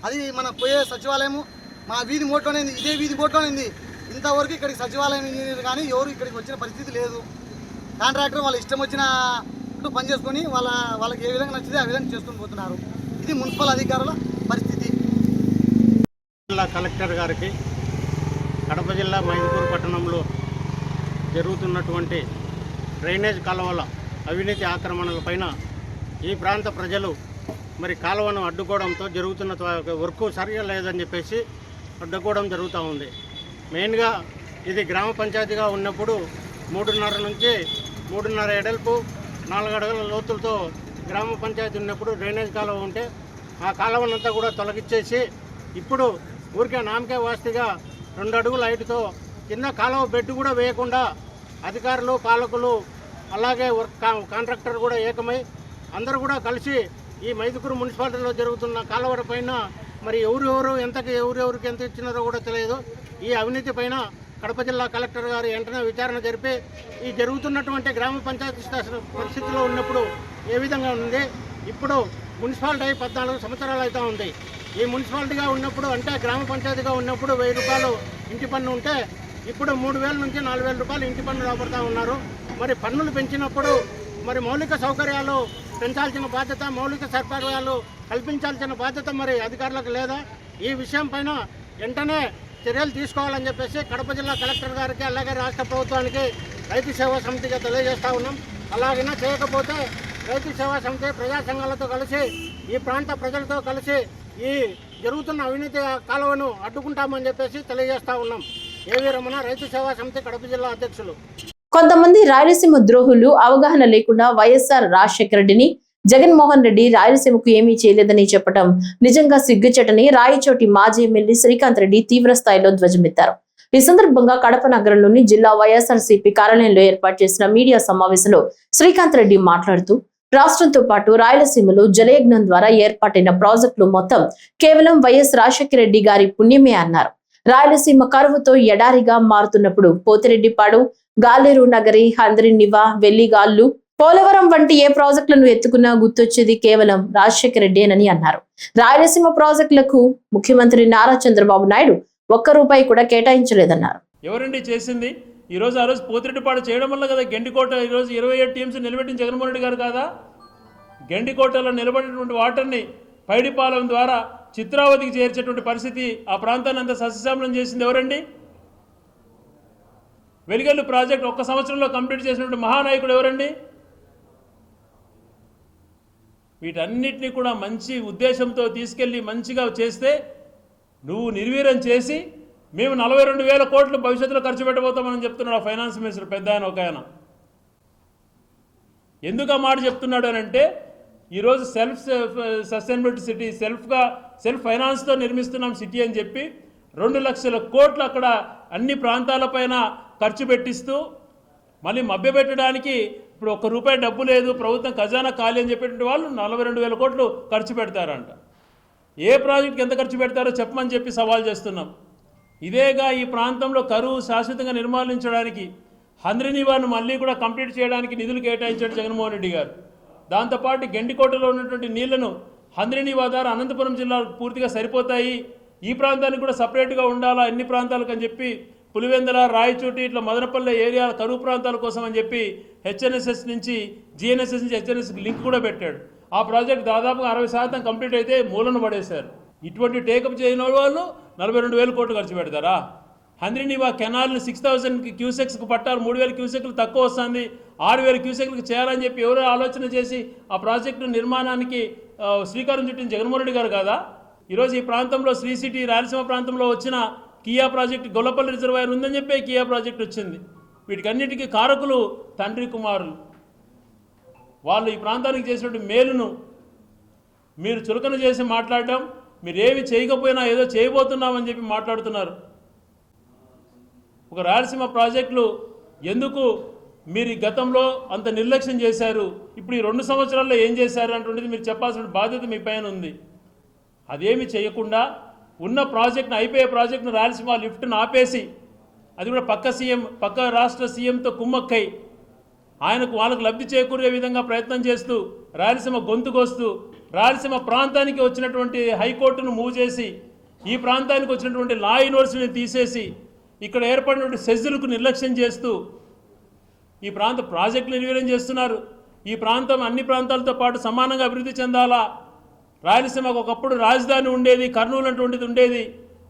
అది మన పోయే సచివాలయము మా వీధి మోట్లోనే ఉంది, ఇదే వీధి మోట్లోనే ఉంది. ఇంతవరకు ఇక్కడికి సచివాలయం ఇంజనీర్ కానీ ఎవరు ఇక్కడికి వచ్చిన పరిస్థితి లేదు. కాంట్రాక్టర్ వాళ్ళ ఇష్టం వచ్చిన పని చేసుకొని వాళ్ళకి ఏ విధంగా నచ్చితే ఆ విధంగా చేసుకొని పోతున్నారు. ఇది మున్సిపల్ అధికారుల పరిస్థితి. జిల్లా కలెక్టర్ గారికి కడప జిల్లా మైదుకూరు పట్టణంలో జరుగుతున్నటువంటి డ్రైనేజ్ కాలువల అవినీతి ఆక్రమణలపైన ఈ ప్రాంత ప్రజలు మరి కాలువను అడ్డుకోవడంతో జరుగుతున్న వర్క్ సరిగా లేదని చెప్పేసి అడ్డుకోవడం జరుగుతూ ఉంది. మెయిన్గా ఇది గ్రామ పంచాయతీగా ఉన్నప్పుడు 3.5 నుంచి 3.5 ఎడల్పు 4 అడుగుల లోతులతో గ్రామ పంచాయతీ ఉన్నప్పుడు డ్రైనేజ్ కాలువ ఉంటే ఆ కాలువనంతా కూడా తొలగించేసి ఇప్పుడు ఊరికే నామకే వాస్తిగా 2 అడుగుల హైట్తో కింద కాలువ బెడ్ కూడా వేయకుండా అధికారులు పాలకులు అలాగే కాంట్రాక్టర్ కూడా ఏకమై అందరూ కూడా కలిసి ఈ మైదుకూరు మున్సిపాలిటీలో జరుగుతున్న కాలువల పైన మరి ఎవరెవరికి ఎంత ఇచ్చినారో కూడా తెలియదు. ఈ అవినీతి పైన కడప జిల్లా కలెక్టర్ గారు వెంటనే విచారణ జరిపి ఈ జరుగుతున్నటువంటి గ్రామ పంచాయతీ పరిస్థితిలో ఉన్నప్పుడు ఏ విధంగా ఉంది, ఇప్పుడు మున్సిపాలిటీ 14 సంవత్సరాలు అవుతూ ఉంది. ఈ మున్సిపాలిటీగా ఉన్నప్పుడు అంటే గ్రామ పంచాయతీగా ఉన్నప్పుడు 1000 రూపాయలు ఇంటి పన్ను ఉంటే ఇప్పుడు 3000 నుంచి 4000 రూపాయలు ఇంటి పన్ను రాబడతా ఉన్నారు. మరి పన్నులు పెంచినప్పుడు మరి మౌలిక సౌకర్యాలు పెంచాల్సిన బాధ్యత, మౌలిక సౌకర్యాలు కల్పించాల్సిన బాధ్యత మరి అధికారులకు లేదా? ఈ విషయం పైన వెంటనే చర్యలు తీసుకోవాలని చెప్పేసి కడప జిల్లా కలెక్టర్ గారికి అలాగే రాష్ట్ర ప్రభుత్వానికి రైతు సేవా సమితిగా తెలియజేస్తూ ఉన్నాం. అలాగైనా చేయకపోతే రైతు సేవా సమితి ప్రజా సంఘాలతో కలిసి ఈ ప్రాంత ప్రజలతో కలిసి ఈ జరుగుతున్న అవినీతి కాలువను అడ్డుకుంటామని చెప్పేసి తెలియజేస్తూ ఉన్నాం. ఏవి రమణ, రైతు సేవా సమితి కడప జిల్లా అధ్యక్షులు. కొంతమంది రాయలసీమ ద్రోహులు అవగాహన లేకుండా వైఎస్ఆర్ రాజశేఖర రెడ్డిని, జగన్మోహన్ రెడ్డి రాయలసీమకు ఏమీ చేయలేదని చెప్పడం నిజంగా సిగ్గుచేటని రాయచోటి మాజీ ఎమ్మెల్యే శ్రీకాంత్ రెడ్డి తీవ్ర స్థాయిలో ధ్వజమెత్తారు. ఈ సందర్భంగా కడప నగరంలోని జిల్లా వైఎస్ఆర్సీపీ కార్యాలయంలో ఏర్పాటు చేసిన మీడియా సమావేశంలో శ్రీకాంత్ రెడ్డి మాట్లాడుతూ రాష్ట్రంతో పాటు రాయలసీమలో జలయజ్ఞం ద్వారా ఏర్పాటైన ప్రాజెక్టులు మొత్తం కేవలం వైఎస్ రాజశేఖర రెడ్డి గారి పుణ్యమే అన్నారు. రాయలసీమ కరువుతో ఎడారిగా మారుతున్నప్పుడు పోతిరెడ్డిపాడు, గాలేరు నగరి, హంద్రినివా, వెల్లిగాళ్లు, పోలవరం వంటి ఏ ప్రాజెక్టులను ఎత్తుకున్నా గుర్తొచ్చేది కేవలం రాజశేఖర రెడ్డేనని అన్నారు. రాయలసీమ ప్రాజెక్టులకు ముఖ్యమంత్రి నారా చంద్రబాబు నాయుడు ₹1 కూడా కేటాయించలేదన్నారు. ఎవరండి చేసింది? ఈ రోజు ఆ రోజు పోతిరెడ్డిపాడు చేయడం వల్ల కదా గెండికోట ఈ రోజు 27 టీఎంసీ నిలబెట్టిన జగన్మోహన్ రెడ్డి గారు కాదా? గెండికోటలో నిలబడినటువంటి వాటర్ని పైడిపాలెం ద్వారా చిత్రావతికి చేర్చేటువంటి పరిస్థితి, ఆ ప్రాంతాన్ని అంతా సస్యశ్యామలం చేసింది ఎవరండి? వెలిగల్లు ప్రాజెక్ట్ 1 సంవత్సరంలో కంప్లీట్ చేసినటువంటి మహానాయకుడు ఎవరండి? వీటన్నిటినీ కూడా మంచి ఉద్దేశంతో తీసుకెళ్ళి మంచిగా చేస్తే నువ్వు నిర్వీర్యం చేసి మేము 42,000 కోట్లు భవిష్యత్తులో ఖర్చు పెట్టబోతామని చెప్తున్నాడు ఆ ఫైనాన్స్ మినిస్టర్ పెద్ద ఆయన ఒక ఆయన. ఎందుకు ఆ మాట చెప్తున్నాడు అని అంటే ఈరోజు సెల్ఫ్ సస్టైనబిలిటీ సిటీ, సెల్ఫ్ ఫైనాన్స్తో నిర్మిస్తున్నాం సిటీ అని చెప్పి 2 లక్షల కోట్లు అక్కడ అన్ని ప్రాంతాలపైన ఖర్చు పెట్టిస్తూ మళ్ళీ మభ్యపెట్టడానికి ఇప్పుడు ₹1 డబ్బు లేదు, ప్రభుత్వం ఖజానా ఖాళీ అని చెప్పేటువంటి వాళ్ళు 42,000 కోట్లు ఖర్చు పెడతారంట. ఏ ప్రాజెక్టుకి ఎంత ఖర్చు పెడతారో చెప్పమని చెప్పి సవాల్ చేస్తున్నాం. ఇదేగా ఈ ప్రాంతంలో కరువు శాశ్వతంగా నిర్మూలించడానికి హంద్రినివాను మళ్ళీ కూడా కంప్లీట్ చేయడానికి నిధులు కేటాయించాడు జగన్మోహన్ రెడ్డి గారు. దాంతోపాటు గెండికోటలో ఉన్నటువంటి నీళ్లను హంద్రినివా ద్వారా అనంతపురం జిల్లాకు పూర్తిగా సరిపోతాయి, ఈ ప్రాంతానికి కూడా సపరేట్గా ఉండాలా అన్ని ప్రాంతాలకు అని చెప్పి పులివెందల, రాయచోటి ఇట్లా మదనపల్లె ఏరియా కరువు ప్రాంతాల కోసం అని చెప్పి హెచ్ఎన్ఎస్ఎస్ నుంచి జిఎన్ఎస్ఎస్ నుంచి హెచ్ఎన్ఎస్కి లింక్ కూడా పెట్టాడు. ఆ ప్రాజెక్ట్ దాదాపుగా 60% కంప్లీట్ అయితే మూలన పడేశారు. ఇటువంటి టేకప్ చేయని వాళ్ళు 42,000 కోట్లు ఖర్చు పెడతారా? హంద్రినివా కెనాల్ని 6,000 క్యూసెక్స్కి పట్టారు, 3,000 క్యూసెక్లు తక్కువ వస్తుంది, 6,000 క్యూసెక్లకు చేయాలని చెప్పి ఎవరో ఆలోచన చేసి ఆ ప్రాజెక్టు నిర్మాణానికి శ్రీకారం చుట్టిన జగన్మోహన్ రెడ్డి గారు కాదా? ఈరోజు ఈ ప్రాంతంలో శ్రీ సిటీ రాయలసీమ ప్రాంతంలో వచ్చిన కియా ప్రాజెక్టు, గొల్లపల్లి రిజర్వాయర్ ఉందని చెప్పి కియా ప్రాజెక్ట్ వచ్చింది. వీటికన్నిటికీ కారకులు తండ్రి కుమారులు. వాళ్ళు ఈ ప్రాంతానికి చేసినటువంటి మేలును మీరు చులకన చేసి మాట్లాడటం, మీరేమి చేయకపోయినా ఏదో చేయబోతున్నామని చెప్పి మాట్లాడుతున్నారు. ఒక రాయలసీమ ప్రాజెక్టులు ఎందుకు మీరు ఈ గతంలో అంత నిర్లక్ష్యం చేశారు, ఇప్పుడు ఈ 2 సంవత్సరాల్లో ఏం చేశారు అంటున్నది మీరు చెప్పాల్సిన బాధ్యత మీ పైన ఉంది. అదేమి చేయకుండా ఉన్న ప్రాజెక్టును, అయిపోయే ప్రాజెక్టును రాయలసీమ లిఫ్ట్ను ఆపేసి అది కూడా పక్క రాష్ట్ర సీఎంతో కుమ్మక్కై వాళ్ళకు లబ్ధి చేకూరే విధంగా ప్రయత్నం చేస్తూ రాయలసీమ గొంతుకొస్తూ రాయలసీమ ప్రాంతానికి వచ్చినటువంటి హైకోర్టును మూవ్ చేసి ఈ ప్రాంతానికి వచ్చినటువంటి లా యూనివర్సిటీని తీసేసి ఇక్కడ ఏర్పడినటువంటి సెజ్జులకు నిర్లక్ష్యం చేస్తూ ఈ ప్రాంత ప్రాజెక్టులు నిర్వీర్యం చేస్తున్నారు. ఈ ప్రాంతం అన్ని ప్రాంతాలతో పాటు సమానంగా అభివృద్ధి చెందాలా. రాయలసీమకు ఒకప్పుడు రాజధాని ఉండేది, కర్నూలు అటువంటిది ఉండేది.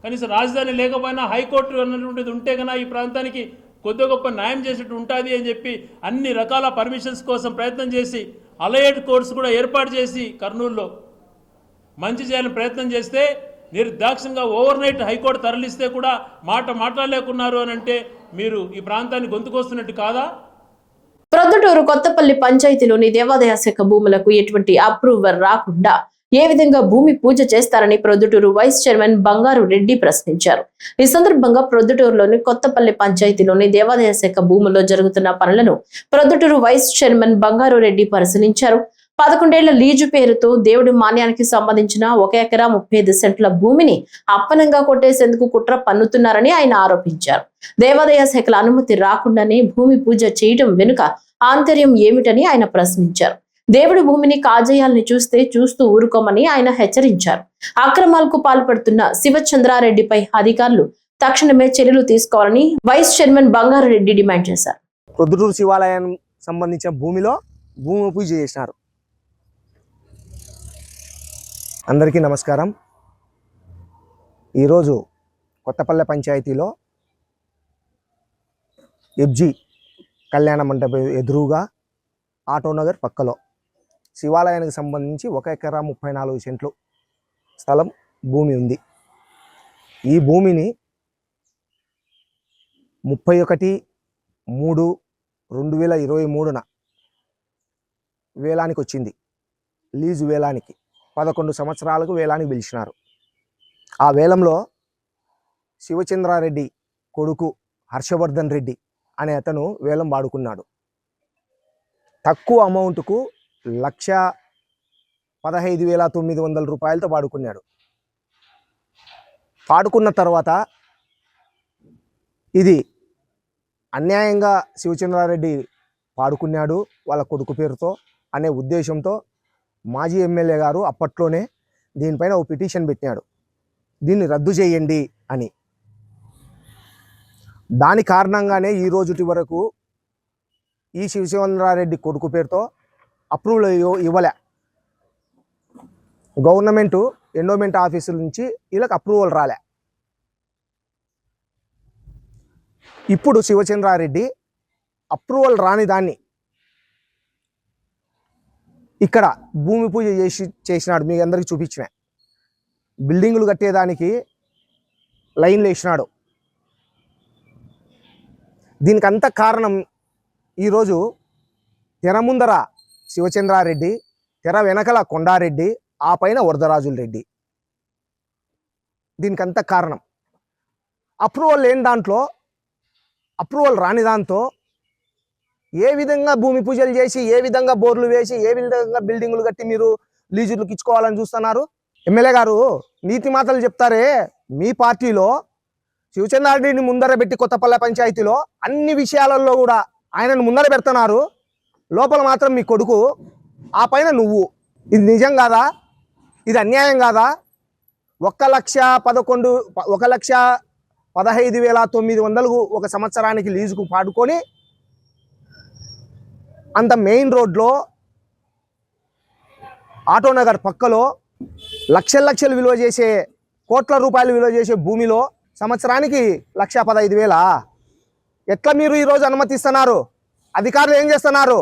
కనీసం రాజధాని లేకపోయినా హైకోర్టు అన్నటువంటిది ఉంటే కన్నా ఈ ప్రాంతానికి కొద్ది గొప్ప న్యాయం చేసేట్టు ఉంటుంది అని చెప్పి అన్ని రకాల పర్మిషన్స్ కోసం ప్రయత్నం చేసి అలైడ్ కోర్ట్స్ కూడా ఏర్పాటు చేసి కర్నూలులో మంచి చేయాలని ప్రయత్నం చేస్తే నిర్దాక్షిణ్యంగా ఓవర్ నైట్ హైకోర్టు తరలిస్తే కూడా మాట్లాడలేకున్నారు అని అంటే మీరు ఈ ప్రాంతాన్ని గొంతుకొస్తున్నట్టు కాదా? ప్రొద్దుటూరు కొత్తపల్లి పంచాయతీలోని దేవాదాయ శాఖ భూములకు ఎటువంటి అప్రూవర్ రాకుండా ఏ విధంగా భూమి పూజ చేస్తారని ప్రొద్దుటూరు వైస్ చైర్మన్ బంగారు రెడ్డి ప్రశ్నించారు. ఈ సందర్భంగా ప్రొద్దుటూరులోని కొత్తపల్లి పంచాయతీలోని దేవాదాయ శాఖ భూముల్లో జరుగుతున్న పనులను ప్రొద్దుటూరు వైస్ చైర్మన్ బంగారు రెడ్డి పరిశీలించారు. 11 ఏళ్ల లీజు పేరుతో దేవుడి మాన్యానికి సంబంధించిన 1 ఎకరా 35 సెంట్ల భూమిని అప్పనంగా కొట్టేసేందుకు కుట్ర పన్నుతున్నారని ఆయన ఆరోపించారు. దేవాదాయ శాఖల అనుమతి రాకుండానే భూమి పూజ చేయడం వెనుక ఆంతర్యం ఏమిటని ఆయన ప్రశ్నించారు. దేవుడి భూమిని కాజేయాలని చూస్తూ ఊరుకోమని ఆయన హెచ్చరించారు. అక్రమాలకు పాల్పడుతున్న శివచంద్రారెడ్డిపై అధికారులు తక్షణమే చర్యలు తీసుకోవాలని వైస్ చైర్మన్ బంగారు రెడ్డి డిమాండ్ చేశారు. ప్రొద్దుటూరు శివాలయం సంబంధించిన భూమిలో భూమి పూజ చేసినారు. అందరికీ నమస్కారం. ఈరోజు కొత్తపల్లె పంచాయతీలో ఎఫ్జి కళ్యాణ మండపం ఎదురుగా ఆటోనగర్ పక్కలో శివాలయానికి సంబంధించి 1 ఎకరా 34 సెంట్లు స్థలం భూమి ఉంది. ఈ భూమిని 31/3/2023 వేలానికి వచ్చింది. లీజు వేలానికి 11 సంవత్సరాలకు వేలానికి పిలిచినారు. ఆ వేలంలో శివచంద్రారెడ్డి కొడుకు హర్షవర్ధన్ రెడ్డి అనే అతను వేలం వాడుకున్నాడు. తక్కువ అమౌంట్కు 1,15,900 రూపాయలతో వాడుకున్నాడు. పాడుకున్న తర్వాత ఇది అన్యాయంగా శివచంద్రారెడ్డి పాడుకున్నాడు వాళ్ళ కొడుకు పేరుతో అనే ఉద్దేశంతో మాజీ ఎమ్మెల్యే గారు అప్పట్లోనే దీనిపైన ఒక పిటిషన్ పెట్టాడు, దీన్ని రద్దు చేయండి అని. దాని కారణంగానే ఈ రోజుటి వరకు ఈ శివచంద్రారెడ్డి కొడుకు పేరుతో అప్రూవల్ ఇవ్వలే. గవర్నమెంట్ ఎండోమెంట్ ఆఫీసుల నుంచి వీళ్ళకి అప్రూవల్ రాలే. ఇప్పుడు శివచంద్రారెడ్డి అప్రూవల్ రాని దాన్ని ఇక్కడ భూమి పూజ చేసినాడు. మీ అందరికీ చూపించిన బిల్డింగులు కట్టేదానికి లైన్లు వేసినాడు. దీనికి అంత కారణం ఈరోజు తెర ముందర శివచంద్రారెడ్డి, తెర వెనకల కొండారెడ్డి, ఆ పైన వరదరాజుల రెడ్డి. దీనికి అంత కారణం అప్రూవల్ లేని దాంట్లో, అప్రూవల్ రాని దాంతో ఏ విధంగా భూమి పూజలు చేసి, ఏ విధంగా బోర్లు వేసి, ఏ విధంగా బిల్డింగులు కట్టి మీరు లీజులకు ఇచ్చుకోవాలని చూస్తున్నారు. ఎమ్మెల్యే గారు నీతి మాటలు చెప్తారే, మీ పార్టీలో శివచంద్రారెడ్డిని ముందర పెట్టి కొత్తపల్లె పంచాయతీలో అన్ని విషయాలలో కూడా ఆయనను ముందర పెడుతున్నారు. లోపల మాత్రం మీ కొడుకు, ఆ పైన నువ్వు. ఇది నిజం కాదా? ఇది అన్యాయం కాదా? 1,15,900 ఒక సంవత్సరానికి లీజుకు పాడుకొని అంత మెయిన్ రోడ్లో ఆటోనగర్ పక్కలో లక్షలు విలువ చేసే, కోట్ల రూపాయలు విలువ చేసే భూమిలో సంవత్సరానికి 1,15,000 ఎట్లా మీరు ఈరోజు అనుమతిస్తున్నారు? అధికారులు ఏం చేస్తున్నారు?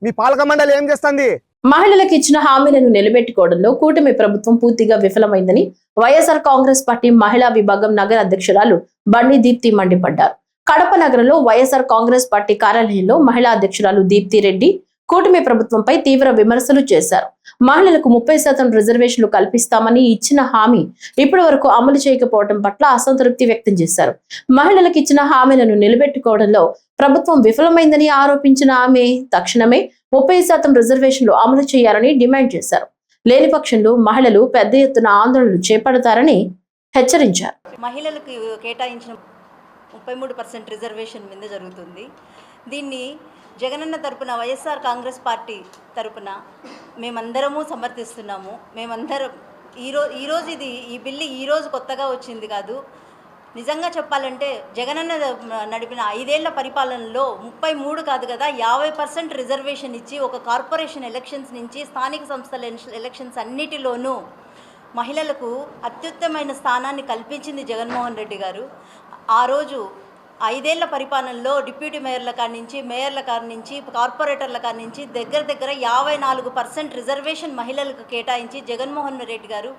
మీ పాలక మండలి ఏం చేస్తుంది? మహిళలకు ఇచ్చిన హామీలను నిలబెట్టుకోవడంలో కూటమి ప్రభుత్వం పూర్తిగా విఫలమైందని వైఎస్ఆర్ కాంగ్రెస్ పార్టీ మహిళా విభాగం నగర అధ్యక్షురాలు బండి దీప్తి మండిపడ్డారు. కడప నగరంలో వైఎస్ఆర్ కాంగ్రెస్ పార్టీ కార్యాలయంలో మహిళా అధ్యక్షురాలు దీప్తి రెడ్డి కూటమి ప్రభుత్వంపై తీవ్ర విమర్శలు చేశారు. మహిళలకు 30% రిజర్వేషన్లు కల్పిస్తామని ఇచ్చిన హామీ ఇప్పటి వరకు అమలు చేయకపోవడం పట్ల అసంతృప్తి వ్యక్తం చేశారు. మహిళలకు ఇచ్చిన హామీలను నిలబెట్టుకోవడంలో ప్రభుత్వం విఫలమైందని ఆరోపించిన ఆమె తక్షణమే 30% రిజర్వేషన్లు అమలు చేయాలని డిమాండ్ చేశారు. లేని పక్షంలో మహిళలు పెద్ద ఎత్తున ఆందోళనలు చేపడతారని హెచ్చరించారు. మహిళలకు కేటాయించిన 33% రిజర్వేషన్ మీద జరుగుతుంది. దీన్ని జగనన్న తరపున, వైఎస్ఆర్ కాంగ్రెస్ పార్టీ తరపున మేమందరము సమర్థిస్తున్నాము. మేమందరం ఈరోజు ఈ బిల్లు ఈరోజు కొత్తగా వచ్చింది కాదు. నిజంగా చెప్పాలంటే జగనన్న నడిపిన 5 ఏళ్ల పరిపాలనలో 33 కాదు కదా 50% రిజర్వేషన్ ఇచ్చి ఒక కార్పొరేషన్ ఎలక్షన్స్ నుంచి స్థానిక సంస్థల ఎలక్షన్స్ అన్నిటిలోనూ మహిళలకు అత్యుత్తమైన స్థానాన్ని కల్పించింది జగన్మోహన్ రెడ్డి గారు. ఆ రోజు 5 ఏళ్ల పరిపాలనలో డిప్యూటీ మేయర్ల కాడి నుంచి, మేయర్ల కాడి నుంచి, కార్పొరేటర్ల కాడి నుంచి దగ్గర 54% రిజర్వేషన్ మహిళలకు కేటాయించి జగన్మోహన్ రెడ్డి గారు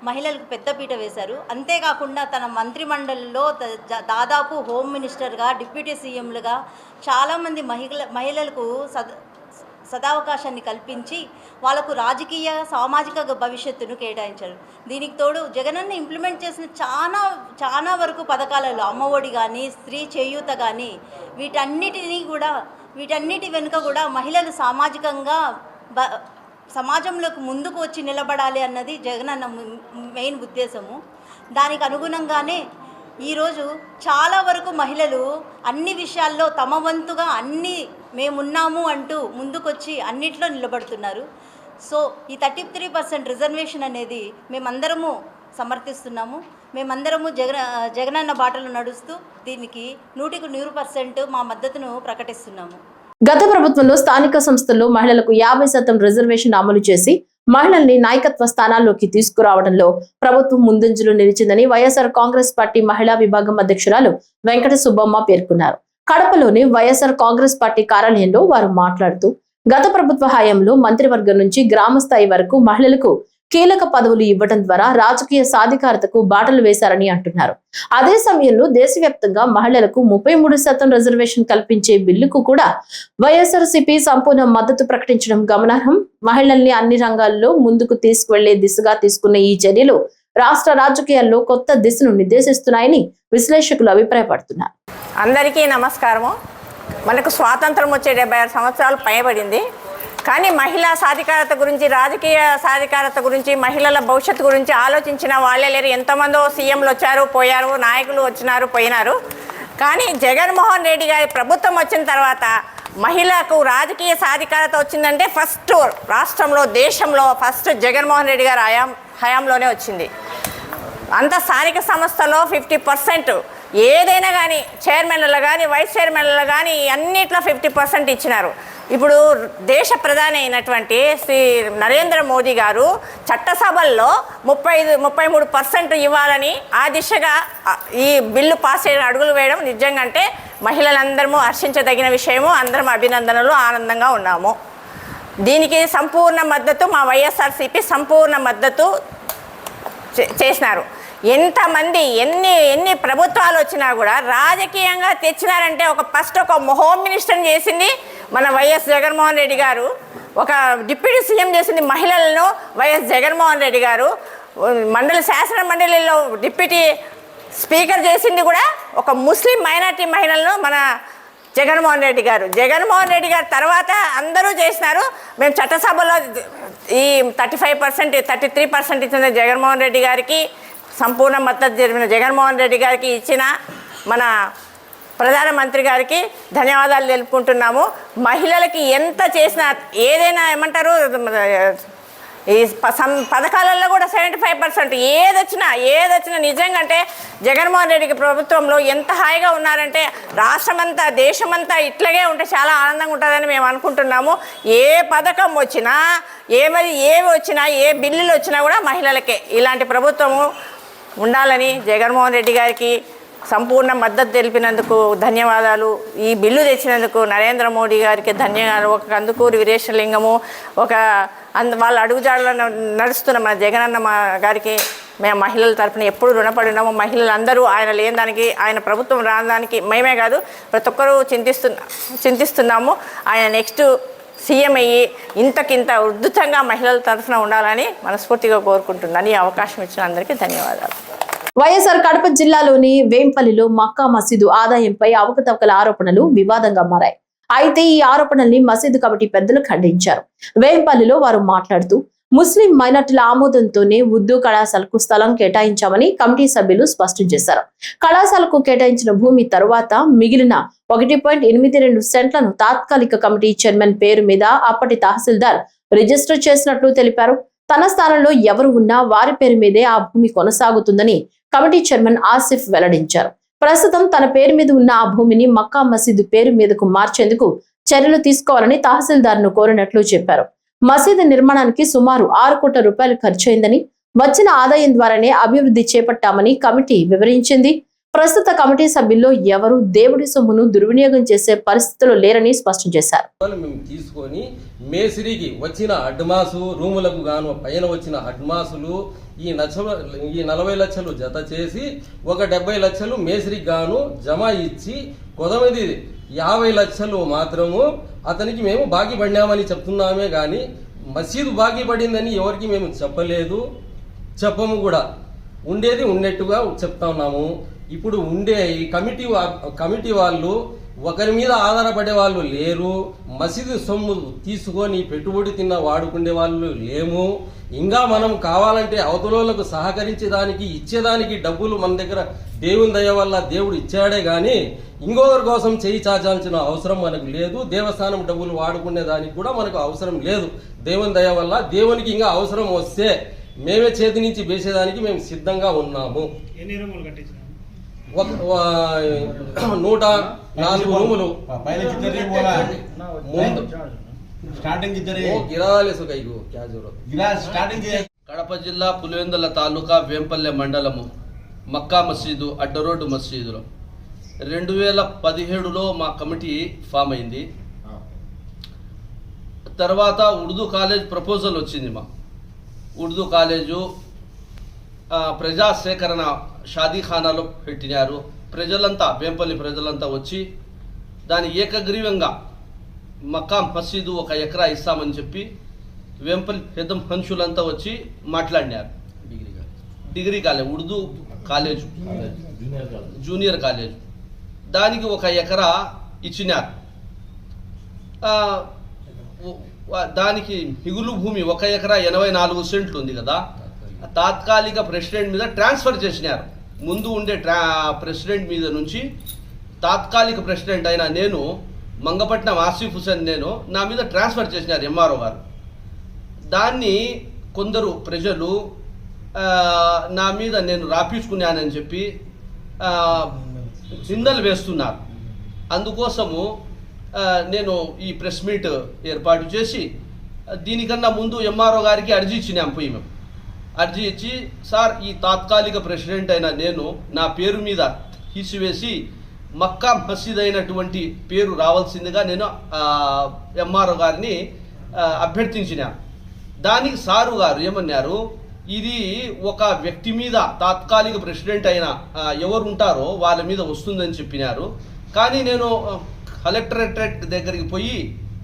మహిళలకు పెద్దపీట వేశారు. అంతేకాకుండా తన మంత్రిమండలిలో దాదాపు హోమ్ మినిస్టర్గా, డిప్యూటీ సీఎంలుగా చాలామంది మహిళలకు సదావకాశాన్ని కల్పించి వాళ్ళకు రాజకీయ, సామాజిక భవిష్యత్తును కేటాయించారు. దీనికి తోడు జగనన్న ఇంప్లిమెంట్ చేసిన చాలా వరకు పథకాలలో అమ్మఒడి కానీ, స్త్రీ చేయూత కానీ వీటన్నిటి వెనుక కూడా మహిళలు సామాజికంగా సమాజంలోకి ముందుకు వచ్చి నిలబడాలి అన్నది జగనన్న మెయిన్ ఉద్దేశము. దానికి అనుగుణంగానే ఈరోజు చాలా వరకు మహిళలు అన్ని విషయాల్లో తమ వంతుగా మేమున్నాము అంటూ ముందుకొచ్చి అన్నిట్లో నిలబడుతున్నారు. సో ఈ 33% రిజర్వేషన్ అనేది మేమందరము సమర్థిస్తున్నాము. మేమందరము జగనన్న బాటలో నడుస్తూ దీనికి 100% మా మద్దతును ప్రకటిస్తున్నాము. గత ప్రభుత్వంలో స్థానిక సంస్థల్లో మహిళలకు 50% రిజర్వేషన్ అమలు చేసి మహిళల్ని నాయకత్వ స్థానాల్లోకి తీసుకురావడంలో ప్రభుత్వం ముందంజలో నిలిచిందని వైఎస్ఆర్ కాంగ్రెస్ పార్టీ మహిళా విభాగం అధ్యక్షురాలు వెంకట సుబ్బమ్మ పేర్కొన్నారు. కడపలోని వైఎస్ఆర్ కాంగ్రెస్ పార్టీ కార్యాలయంలో వారు మాట్లాడుతూ గత ప్రభుత్వ హయాంలో మంత్రివర్గం నుంచి గ్రామ స్థాయి వరకు మహిళలకు కీలక పదవులు ఇవ్వడం ద్వారా రాజకీయ సాధికారతకు బాటలు వేశారని అంటున్నారు. అదే సమయంలో దేశవ్యాప్తంగా మహిళలకు 33% రిజర్వేషన్ కల్పించే బిల్లుకు కూడా వైఎస్ఆర్సీపీ సంపూర్ణ మద్దతు ప్రకటించడం గమనార్హం. మహిళల్ని అన్ని రంగాల్లో ముందుకు తీసుకువెళ్లే దిశగా తీసుకున్న ఈ చర్యలు రాష్ట్ర రాజకీయాల్లో కొత్త దిశను నిర్దేశిస్తున్నాయని విశ్లేషకులు అభిప్రాయపడుతున్నారు. అందరికీ నమస్కారము. మనకు స్వాతంత్రం వచ్చే 76 సంవత్సరాలు పైబడింది. కానీ మహిళా సాధికారత గురించి, రాజకీయ సాధికారత గురించి, మహిళల భవిష్యత్తు గురించి ఆలోచించిన వాళ్ళే లేరు. ఎంతమందో సీఎంలు వచ్చారు, పోయారు, నాయకులు వచ్చినారు, పోయినారు. కానీ జగన్మోహన్ రెడ్డి గారి ప్రభుత్వం వచ్చిన తర్వాత మహిళకు రాజకీయ సాధికారత వచ్చిందంటే ఫస్ట్ రాష్ట్రంలో, దేశంలో ఫస్ట్ జగన్మోహన్ రెడ్డి గారి హయాంలోనే వచ్చింది. అంత స్థానిక సంస్థలో 50% ఏదైనా కానీ, చైర్మన్లలో కానీ, వైస్ చైర్మన్లలో కానీ అన్నిట్లో 50% ఇచ్చినారు. ఇప్పుడు దేశ ప్రధాని అయినటువంటి శ్రీ నరేంద్ర మోదీ గారు చట్టసభల్లో 33% ఇవ్వాలని ఆ దిశగా ఈ బిల్లు పాస్ చేయడం, అడుగులు వేయడం నిజంగా అంటే మహిళలందరము హర్షించదగిన విషయము. అందరం అభినందనలు, ఆనందంగా ఉన్నాము. దీనికి సంపూర్ణ మద్దతు మా వైఎస్ఆర్సీపీ సంపూర్ణ మద్దతు చేసినారు. ఎంతమంది ఎన్ని ప్రభుత్వాలు వచ్చినా కూడా రాజకీయంగా తెచ్చినారంటే ఫస్ట్ ఒక హోమ్ మినిస్టర్ని చేసింది మన వైఎస్ జగన్మోహన్ రెడ్డి గారు, ఒక డిప్యూటీ సీఎం చేసింది మహిళలను వైఎస్ జగన్మోహన్ రెడ్డి గారు, శాసన మండలిలో డిప్యూటీ స్పీకర్ చేసింది కూడా ఒక ముస్లిం మైనార్టీ మహిళలను మన జగన్మోహన్ రెడ్డి గారు తర్వాత అందరూ చేసినారు. మేము చట్టసభలో ఈ 33% ఇచ్చిన జగన్మోహన్ రెడ్డి గారికి సంపూర్ణ మద్దతు జరిపిన జగన్మోహన్ రెడ్డి గారికి ఇచ్చిన మన ప్రధానమంత్రి గారికి ధన్యవాదాలు తెలుపుకుంటున్నాము. మహిళలకి ఎంత చేసినా ఏదైనా ఏమంటారు ఈ పథకాలలో కూడా 75% ఏదొచ్చినా నిజంగా అంటే జగన్మోహన్ రెడ్డి ప్రభుత్వంలో ఎంత హాయిగా ఉన్నారంటే రాష్ట్రమంతా, దేశమంతా ఇట్లాగే ఉంటే చాలా ఆనందంగా ఉంటుందని మేము అనుకుంటున్నాము. ఏ పథకం వచ్చినా, ఏవి వచ్చినా, ఏ బిల్లులు వచ్చినా కూడా మహిళలకే ఇలాంటి ప్రభుత్వము ఉండాలని జగన్మోహన్ రెడ్డి గారికి సంపూర్ణ మద్దతు తెలిపినందుకు ధన్యవాదాలు. ఈ బిల్లు తెచ్చినందుకు నరేంద్ర మోడీ గారికి ధన్యవాదాలు. ఒక కందుకూరి వీరేశలింగము, వాళ్ళ అడుగుజాడలో నడుస్తున్న మన జగనన్న గారికి మేము మహిళల తరఫున ఎప్పుడు రుణపడి ఉన్నాము. మహిళలందరూ ఆయన లేని దానికి, ఆయన ప్రభుత్వం రావడానికి మేమే కాదు ప్రతి ఒక్కరూ చింతిస్తున్నాము. ఆయన నెక్స్ట్ సీఎం అయ్యి ఇంతకింత ఉద్ధృతంగా మహిళల తరఫున ఉండాలని మనస్ఫూర్తిగా కోరుకుంటున్నాను. ఈ అవకాశం ఇచ్చిన అందరికీ ధన్యవాదాలు. వైఎస్ఆర్ కడప జిల్లాలోని వేంపల్లిలో మక్కా మసీదు ఆదాయంపై అవకతవకల ఆరోపణలు వివాదంగా మారాయి. అయితే ఈ ఆరోపణల్ని మసీదు కమిటీ పెద్దలు ఖండించారు. వేంపల్లిలో వారు మాట్లాడుతూ ముస్లిం మైనార్టీల ఆమోదంతోనే ఉర్దూ కళాశాలకు స్థలం కేటాయించామని కమిటీ సభ్యులు స్పష్టం చేశారు. కళాశాలకు కేటాయించిన భూమి తరువాత మిగిలిన 1.82 సెంట్లను తాత్కాలిక కమిటీ చైర్మన్ పేరు మీద అప్పటి తహసీల్దార్ రిజిస్టర్ చేసినట్లు తెలిపారు. తన స్థానంలో ఎవరు ఉన్నా వారి పేరు మీదే ఆ భూమి కొనసాగుతుందని కమిటీ చైర్మన్ ఆసిఫ్ వెల్లడించారు. ప్రస్తుతం తన పేరు మీద ఉన్న ఆ భూమిని మక్కా మసీదు పేరు మీదకు మార్చేందుకు చర్యలు తీసుకోవాలని తహసీల్దార్ను కోరినట్లు చెప్పారు. మసీదు నిర్మాణానికి సుమారు 6 కోట్ల రూపాయలు ఖర్చయిందని, వచ్చిన ఆదాయం ద్వారానే అభివృద్ధి చేపట్టామని కమిటీ వివరించింది. ప్రస్తుత కమిటీ సభ్యుల్లో ఎవరు దేవుడి సొమ్మును దుర్వినియోగం చేసే పరిస్థితులు లేరని స్పష్టం చేశారు. మేము తీసుకొని మేస్త్రికి వచ్చిన అడ్మాసు రూములకు గాను పైన వచ్చిన అడ్మాసులు ఈ 40 లక్షలు జత చేసి ఒక 70 లక్షలు మేస్త్రికి గాను జమ ఇచ్చి 50 లక్షలు మాత్రము అతనికి మేము బాకీ పడినామని చెప్తున్నామే కానీ మసీదు బాకీ పడిందని ఎవరికి మేము చెప్పలేదు, చెప్పము కూడా. ఉండేది ఉన్నట్టుగా చెప్తా ఉన్నాము. ఇప్పుడు ఉండే ఈ కమిటీ వాళ్ళు ఒకరి మీద ఆధారపడే వాళ్ళు లేరు. మసీదు సొమ్ము తీసుకొని పెట్టుబడి తిన్న వాడుకునే వాళ్ళు లేము. ఇంకా మనం కావాలంటే అవతలోళ్లకు సహకరించేదానికి ఇచ్చేదానికి డబ్బులు మన దగ్గర దేవుని దయ వల్ల దేవుడు ఇచ్చాడే కానీ ఇంకొకరి కోసం చేయి చాచాల్సిన అవసరం మనకు లేదు. దేవస్థానం డబ్బులు వాడుకునే దానికి కూడా మనకు అవసరం లేదు. దేవుని దయ వల్ల దేవునికి ఇంకా అవసరం వస్తే మేమే చేతి నుంచి వేసేదానికి మేము సిద్ధంగా ఉన్నాము. 104 రూములు కడప జిల్లా పులివెందుల తాలూకా వేంపల్లె మండలము మక్కా మసీదు అడ్డరోడ్డు మసీదులో 2017లో మా కమిటీ ఫామ్ అయింది. తర్వాత ఉర్దూ కాలేజ్ ప్రపోజల్ వచ్చింది. మా ఉర్దూ కాలేజు ప్రజా సేకరణ షాదీఖానాలో పెట్టినారు. ప్రజలంతా వేంపల్లి ప్రజలంతా వచ్చి దాని ఏకగ్రీవంగా మక్కా మసీదు 1 ఎకరా ఇస్తామని చెప్పి వేంపల్లి పెద్ద మనుషులంతా వచ్చి మాట్లాడినారు. Degree college Urdu college junior college దానికి 1 ఎకరా ఇచ్చినారు. దానికి మిగులు భూమి 1 ఎకరా 84 సెంట్లు ఉంది కదా, తాత్కాలిక ప్రెసిడెంట్ మీద ట్రాన్స్ఫర్ చేసినారు. ముందు ఉండే ప్రెసిడెంట్ మీద నుంచి తాత్కాలిక ప్రెసిడెంట్ అయిన నేను మంగపట్నం ఆసిఫ్ హుసేన్ నేను నా మీద ట్రాన్స్ఫర్ చేసినారు ఎంఆర్ఓ గారు. దాన్ని కొందరు ప్రజలు నా మీద నేను రాపించుకున్నానని చెప్పి నిందలు వేస్తున్నారు. అందుకోసము నేను ఈ ప్రెస్ మీట్ ఏర్పాటు చేసి దీనికన్నా ముందు ఎంఆర్ఓ గారికి అర్జీ ఇచ్చినాం. పోయి మేము అర్జీ ఇచ్చి సార్ ఈ తాత్కాలిక ప్రెసిడెంట్ అయిన నేను నా పేరు మీద తీసివేసి మక్కా మసీద్ అయినటువంటి పేరు రావాల్సిందిగా నేను ఎంఆర్ఓ గారిని అభ్యర్థించిన. దానికి సారు గారు ఏమన్నారు, ఇది ఒక వ్యక్తి మీద తాత్కాలిక ప్రెసిడెంట్ అయిన ఎవరు ఉంటారో వాళ్ళ మీద వస్తుందని చెప్పినారు. కానీ నేను కలెక్టరేట్ దగ్గరికి పోయి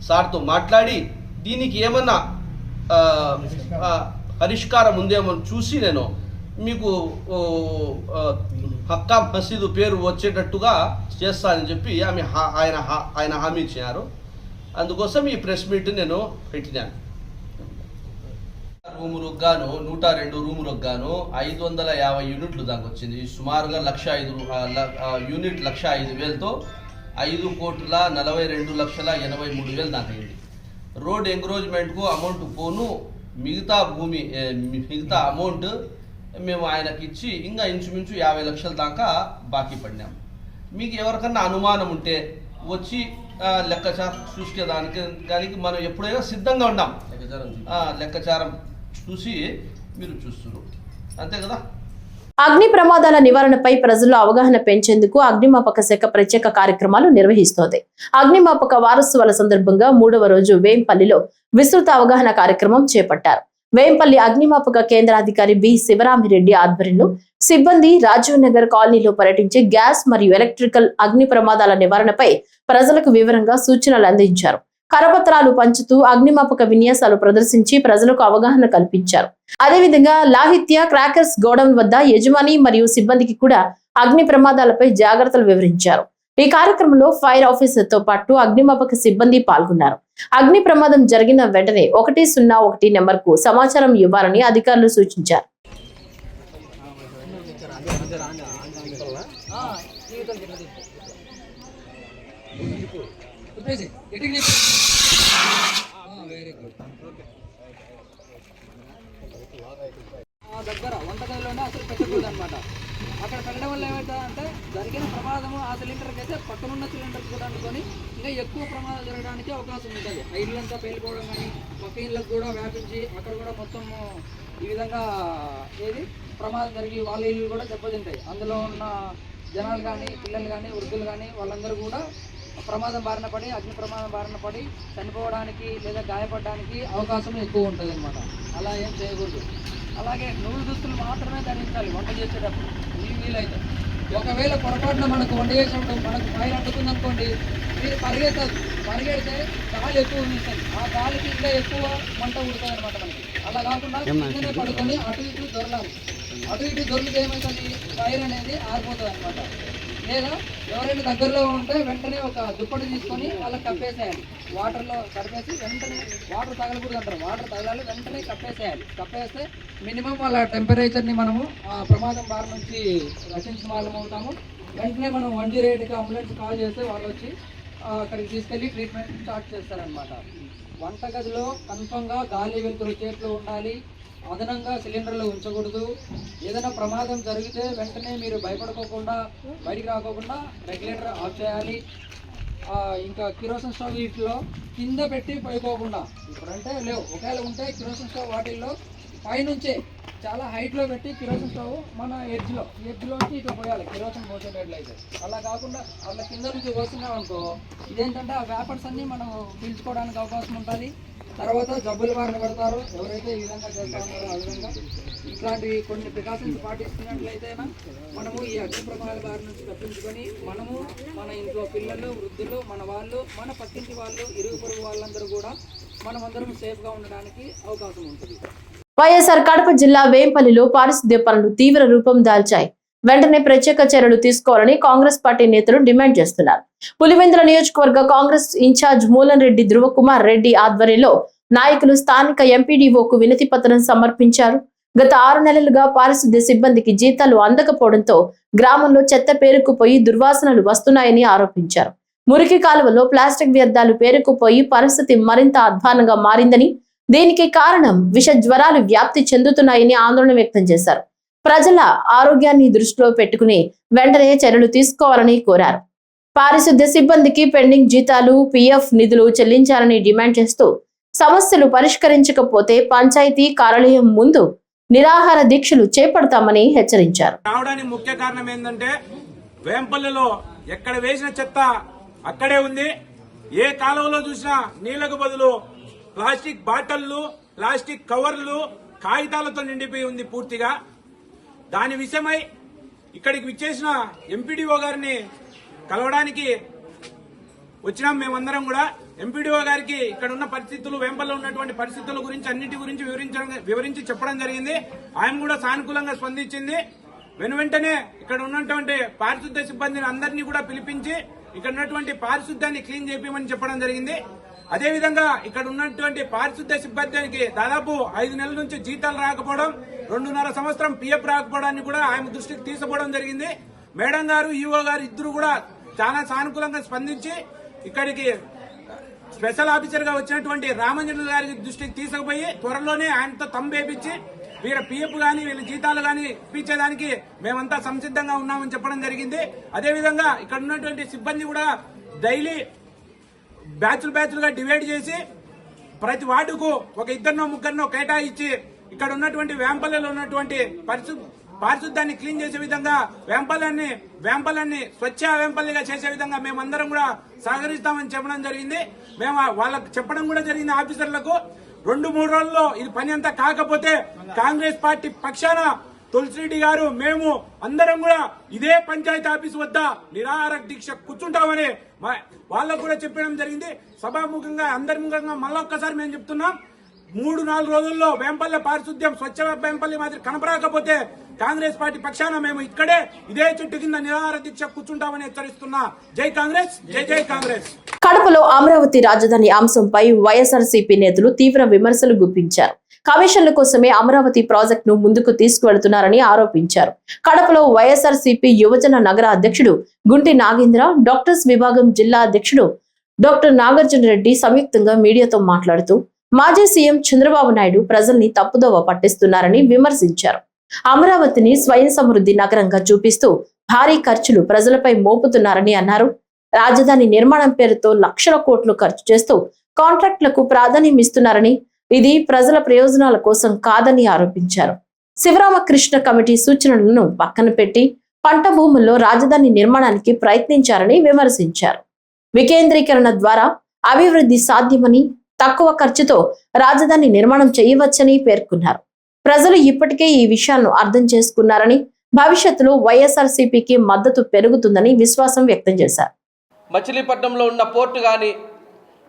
సార్తో మాట్లాడి దీనికి ఏమన్నా పరిష్కారం ఉందేమో చూసి నేను మీకు మక్కా మసీదు పేరు వచ్చేటట్టుగా చేస్తానని చెప్పి ఆయన హామీ ఇచ్చినారు. అందుకోసం ఈ ప్రెస్ మీట్ నేను పెట్టినాను. రూములకు గాను 102 రూములకు గాను 550 యూనిట్లు దాకా వచ్చింది. సుమారుగా 1,05,000 యూనిట్ 1,05,000తో 5,42,83,000 దాకా అయింది. రోడ్ ఎంక్రోచ్మెంట్కు అమౌంట్ పోను మిగతా భూమి మిగతా అమౌంట్ మేము ఆయనకి ఇచ్చి ఇంకా ఇంచుమించు 50 లక్షల దాకా బాకీ పడినాం. మీకు ఎవరికన్నా అనుమానం ఉంటే వచ్చి లెక్కచారం చూసుకేదానికి మనం ఎప్పుడైనా సిద్ధంగా ఉన్నాం. లెక్కచారం చూసి మీరు చూస్తున్నారు అంతే కదా. అగ్ని ప్రమాదాల నివారణపై ప్రజల్లో అవగాహన పెంచేందుకు అగ్నిమాపక శాఖ ప్రత్యేక కార్యక్రమాలు నిర్వహిస్తోంది. అగ్నిమాపక వారోత్సవాల సందర్భంగా 3వ రోజు వేంపల్లిలో విస్తృత అవగాహన కార్యక్రమం చేపట్టారు. వేంపల్లి అగ్నిమాపక కేంద్రాధికారి బి శివరామిరెడ్డి ఆధ్వర్యంలో సిబ్బంది రాజీవ్ నగర్ కాలనీలో పర్యటించి గ్యాస్ మరియు ఎలక్ట్రికల్ అగ్ని ప్రమాదాల నివారణపై ప్రజలకు వివరంగా సూచనలు అందించారు. కరపత్రాలు పంచుతూ అగ్నిమాపక విన్యాసాలు ప్రదర్శించి ప్రజలకు అవగాహన కల్పించారు. అదేవిధంగా లాహిత్య క్రాకర్స్ గోడౌన్ వద్ద యజమాని మరియు సిబ్బందికి కూడా అగ్ని ప్రమాదాలపై జాగ్రత్తలు వివరించారు. ఈ కార్యక్రమంలో ఫైర్ ఆఫీసర్ తో పాటు అగ్నిమాపక సిబ్బంది పాల్గొన్నారు. అగ్ని ప్రమాదం జరిగిన వెంటనే 101 నెంబర్కు సమాచారం ఇవ్వాలని అధికారులు సూచించారు. దగ్గర వంటగదిలోనే అసలు పెట్టకూడదు అనమాట. అక్కడ పెట్టడం వల్ల ఏమవుతుందంటే జరిగిన ప్రమాదము ఆ సిలిండర్కి అయితే పక్కనున్న సిలిండర్ కూడా అనుకొని ఇంకా ఎక్కువ ప్రమాదాలు జరగడానికి అవకాశం ఉంటుంది. ఆ ఇల్లంతా పేలిపోవడం కానీ పక్క ఇళ్ళకు కూడా వ్యాపించి అక్కడ కూడా మొత్తం ఈ విధంగా ప్రమాదం జరిగి వాళ్ళ ఇల్లు కూడా దెబ్బతింటాయి. అందులో ఉన్న జనాలు కానీ పిల్లలు కానీ వృద్ధులు కానీ వాళ్ళందరూ కూడా ప్రమాదం బారిన పడి అగ్ని ప్రమాదం బారిన పడి చనిపోవడానికి లేదా గాయపడడానికి అవకాశం ఎక్కువ ఉంటుంది అనమాట. అలా ఏం చేయకూడదు. అలాగే నూలు దుస్తులు మాత్రమే ధరించాలి వంట చేసేటప్పుడు వీలైతే. ఒకవేళ పొరపాటున మనకు వంట చేసేటప్పుడు మనకు ఫైర్ అడ్డుకుంది అనుకోండి, మీరు పరిగెడితే గాలి ఎక్కువ వీస్తుంది, ఆ గాలికి ఇంకా ఎక్కువ మంట ఉడుతుంది అనమాట మనకి. అలా కాకుండా కిందనే పడుకొని అటు ఇటు దొరలాలి. అటు ఇటు దొరికితే ఏమవుతుంది, ఫైర్ అనేది ఆరిపోతుంది అనమాట. లేదా ఎవరైనా దగ్గరలో ఉంటే వెంటనే ఒక దుప్పటి తీసుకొని వాళ్ళకి కప్పేసేయాలి. వాటర్లో కప్పేసి వెంటనే వాటర్ తగలకూడదు అంటారు, వాటర్ తగలాలి, వెంటనే కప్పేసేయాలి. కప్పేస్తే మినిమం వాళ్ళ టెంపరేచర్ని మనము ఆ ప్రమాదం బారి నుంచి రక్షించిన వాళ్ళం అవుతాము. వెంటనే మనం 108కి అంబులెన్స్ కాల్ చేస్తే వాళ్ళు వచ్చి అక్కడికి తీసుకెళ్ళి ట్రీట్మెంట్ స్టార్ట్ చేస్తారనమాట. వంటగదిలో కన్ఫర్మ్గా గాలి వెలుతురు చేతిలో ఉండాలి. అదనంగా సిలిండర్లు ఉంచకూడదు. ఏదైనా ప్రమాదం జరిగితే వెంటనే మీరు భయపడుకోకుండా బయటికి రాకోకుండా రెగ్యులేటర్ ఆఫ్ చేయాలి. ఇంకా కిరోసిన్ స్టవ్ వీటిలో కింద పెట్టి పోయిపోకుండా, ఇప్పుడంటే లేవు, ఒకవేళ ఉంటే కిరోసిన్ స్టవ్ వాటిల్లో పైనుంచే చాలా హైట్లో పెట్టి కిరోసిన్ స్టవ్ మన ఎడ్జ్లోకి ఇట్లా పోయాలి కిరోసిన్ పోసేటట్లు అయితే. అలా కాకుండా అలా కింద నుంచి పోస్తున్నాం అనుకో, ఇదేంటంటే ఆ వేపర్స్ అన్నీ మనం పీల్చుకోవడానికి అవకాశం ఉంటుంది. తర్వాత జబ్బుల బారిన పడతారు ఎవరైతే ఈ విధంగా చేస్తూ ఉన్నారో. ఆ విధంగా ఇట్లాంటి కొన్ని ప్రికాషన్స్ పాటిస్తున్నట్లయితేనా మనము ఈ అగ్ని ప్రమాదాల బారి నుంచి తప్పించుకొని మనము, మన ఇంట్లో పిల్లలు, వృద్ధులు, మన వాళ్ళు, మన పక్కింటి వాళ్ళు, ఇరుగు పొరుగు వాళ్ళందరూ కూడా మనమందరం సేఫ్గా ఉండడానికి అవకాశం ఉంటుంది. వైఎస్ఆర్ కడప జిల్లా వేంపల్లిలో పారిశుద్ధ్య పనులు తీవ్ర రూపం దాల్చాయి. వెంటనే ప్రత్యేక చర్యలు తీసుకోవాలని కాంగ్రెస్ పార్టీ నేతలు డిమాండ్ చేస్తున్నారు. పులివెందుల నియోజకవర్గ కాంగ్రెస్ ఇన్ఛార్జ్ మూలన్ రెడ్డి ధృవకుమార్ రెడ్డి ఆధ్వర్యంలో నాయకులు స్థానిక ఎంపీడీఓకు వినతి పత్రం సమర్పించారు. గత 6 నెలలుగా పారిశుద్ధ్య సిబ్బందికి జీతాలు అందకపోవడంతో గ్రామంలో చెత్త పేరుకుపోయి దుర్వాసనలు వస్తున్నాయని ఆరోపించారు. మురికి కాలువలో ప్లాస్టిక్ వ్యర్థాలు పేరుకుపోయి పరిస్థితి మరింత అధ్వానంగా మారిందని, దీనికి కారణం విష జ్వరాలు వ్యాప్తి చెందుతున్నాయని ఆందోళన వ్యక్తం చేశారు. ప్రజల ఆరోగ్యాన్ని దృష్టిలో పెట్టుకుని వెంటనే చర్యలు తీసుకోవాలని కోరారు. పారిశుద్ధ్య సిబ్బందికి పెండింగ్ జీతాలు, పిఎఫ్ నిధులు చెల్లించాలని డిమాండ్ చేస్తూ సమస్యలు పరిష్కరించకపోతే పంచాయతీ కార్యాలయం ముందు నిరాహార దీక్షలు చేపడతామని హెచ్చరించారు. రావడానికి ముఖ్య కారణం ఏంటంటే వేంపల్లిలో ఎక్కడ వేసిన చెత్త అక్కడే ఉంది. ఏ కాలువలో చూసినా నీళ్లకు బదులు ప్లాస్టిక్ బాటిళ్లు, ప్లాస్టిక్ కవర్లు, కాగితాలతో నిండిపోయి ఉంది పూర్తిగా. దాని విషయమై ఇక్కడికి విచ్చేసిన ఎంపీడీఓ గారిని కలవడానికి వచ్చినాం. మేమందరం కూడా ఎంపీడీఓ గారికి ఇక్కడ ఉన్న పరిస్థితులు, వేంపల్లో ఉన్నటువంటి పరిస్థితుల గురించి అన్నిటి గురించి వివరించి చెప్పడం జరిగింది. ఆయన కూడా సానుకూలంగా స్పందించింది. వెంటనే ఇక్కడ ఉన్నటువంటి పారిశుద్ధ్య సిబ్బందిని అందరినీ కూడా పిలిపించి ఇక్కడ ఉన్నటువంటి పారిశుద్ధ్యాన్ని క్లీన్ చేయించమని చెప్పడం జరిగింది. అదేవిధంగా ఇక్కడ ఉన్నటువంటి పారిశుద్ధ్య సిబ్బందికి దాదాపు 5 నెలల నుంచి జీతాలు రాకపోవడం, 2.5 సంవత్సరం పిఎఫ్ రాకపోవడాన్ని కూడా ఆయన దృష్టికి తీసుకుపోవడం జరిగింది. మేడం గారు, ఈఓ గారు ఇద్దరు కూడా చాలా సానుకూలంగా స్పందించి ఇక్కడికి స్పెషల్ ఆఫీసర్ గా వచ్చినటువంటి రామంజన్ గారి దృష్టికి తీసుకుపోయి త్వరలోనే ఆయనతో తంబేపించి వీళ్ళ పిఎఫ్ గానీ వీళ్ళ జీతాలు గానీ ఇప్పించేదానికి మేమంతా సంసిద్ధంగా ఉన్నామని చెప్పడం జరిగింది. అదేవిధంగా ఇక్కడ ఉన్నటువంటి సిబ్బంది కూడా డైలీ బ్యాచ్లుగా డివైడ్ చేసి ప్రతి వార్డుకు ఒక 2 3 కేటాయించి ఇక్కడ ఉన్నటువంటి వేంపల్లిలో ఉన్నటువంటి పారిశుద్ధ్యాన్ని క్లీన్ చేసే విధంగా వేంపల్లిని స్వచ్ఛ వేంపల్లిగా చేసే విధంగా మేమందరం కూడా సహకరిస్తామని చెప్పడం జరిగింది. మేము వాళ్ళకు చెప్పడం కూడా జరిగింది ఆఫీసర్లకు. 2-3 రోజుల్లో ఇది పని అంతా కాకపోతే కాంగ్రెస్ పార్టీ పక్షాన తులసిరెడ్డి గారు, మేము అందరం కూడా ఇదే పంచాయతీ ఆఫీసు వద్ద నిరాహార దీక్ష కూర్చుంటామని వాళ్ళకు కూడా చెప్పడం జరిగింది. సభాముఖంగా అందరి ముఖంగా మళ్ళొక్కసారి మేము చెప్తున్నాం, 3-4 రోజుల్లో వేంపల్లి పారిశుద్ధ్యం స్వచ్ఛ వేంపల్లి మాదిరి కనపడకపోతే కాంగ్రెస్ పార్టీ పక్షాన మేము ఇక్కడే ఇదే చెట్టు కింద నిరాహార దీక్ష కూర్చుంటామని హెచ్చరిస్తున్నా. జై కాంగ్రెస్, జై జై కాంగ్రెస్. కడపలో అమరావతి రాజధాని అంశంపై వైఎస్ఆర్సీపీ నేతలు తీవ్ర విమర్శలు గుప్పించారు. కమిషన్ల కోసమే అమరావతి ప్రాజెక్టును ముందుకు తీసుకువెళ్తున్నారని ఆరోపించారు. కడపలో వైఎస్ఆర్సీపీ యువజన నగర అధ్యక్షుడు గుంటి నాగేంద్ర, డాక్టర్స్ విభాగం జిల్లా అధ్యక్షుడు డాక్టర్ నాగార్జున రెడ్డి సంయుక్తంగా మీడియాతో మాట్లాడుతూ మాజీ సీఎం చంద్రబాబు నాయుడు ప్రజల్ని తప్పుదోవ పట్టిస్తున్నారని విమర్శించారు. అమరావతిని స్వయం సమృద్ధి నగరంగా చూపిస్తూ భారీ ఖర్చులు ప్రజలపై మోపుతున్నారని అన్నారు. రాజధాని నిర్మాణం పేరుతో లక్షల కోట్లు ఖర్చు చేస్తూ కాంట్రాక్టులకు ప్రాధాన్యం ఇస్తున్నారని, ఇది ప్రజల ప్రయోజనాల కోసం కాదని ఆరోపించారు. శివరామకృష్ణ కమిటీ సూచనలను పక్కన పెట్టి పంట భూముల్లో రాజధాని నిర్మాణానికి ప్రయత్నించారని విమర్శించారు. వికేంద్రీకరణ ద్వారా అభివృద్ధి సాధ్యమని, తక్కువ ఖర్చుతో రాజధాని నిర్మాణం చేయవచ్చని పేర్కొన్నారు. ప్రజలు ఇప్పటికే ఈ విషయాలను అర్థం చేసుకున్నారని, భవిష్యత్తులో వైఎస్ఆర్సీపీకి మద్దతు పెరుగుతుందని విశ్వాసం వ్యక్తం చేశారు. మచిలీపట్నంలో ఉన్న పోర్టు కానీ,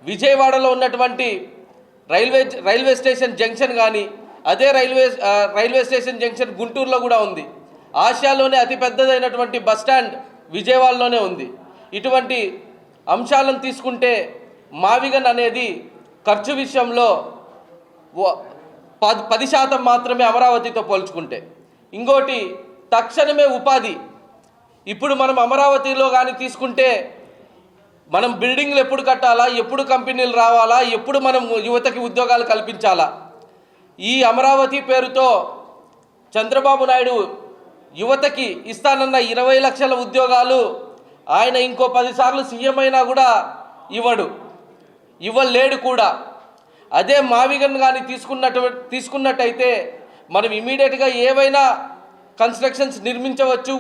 విజయవాడలో ఉన్నటువంటి రైల్వే స్టేషన్ జంక్షన్ కానీ, అదే రైల్వే స్టేషన్ జంక్షన్ గుంటూరులో కూడా ఉంది. ఆసియాలోనే అతిపెద్దదైనటువంటి బస్ స్టాండ్ విజయవాడలోనే ఉంది. ఇటువంటి అంశాలను తీసుకుంటే మావిగన్ అనేది ఖర్చు విషయంలో 10% మాత్రమే అమరావతితో పోల్చుకుంటే. ఇంకోటి తక్షణమే ఉపాధి. ఇప్పుడు మనం అమరావతిలో కానీ తీసుకుంటే మనం బిల్డింగ్లు ఎప్పుడు కట్టాలా, ఎప్పుడు కంపెనీలు రావాలా, ఎప్పుడు మనం యువతకి ఉద్యోగాలు కల్పించాలా. ఈ అమరావతి పేరుతో చంద్రబాబు నాయుడు యువతకి ఇస్తానన్న 20 లక్షల ఉద్యోగాలు ఆయన ఇంకో 10 సార్లు సీఎం అయినా కూడా ఇవ్వలేడు కూడా. అదే మావిగన్ కానీ తీసుకున్నట్టయితే మనం ఇమీడియట్గా ఏవైనా కన్స్ట్రక్షన్స్ నిర్మించవచ్చు,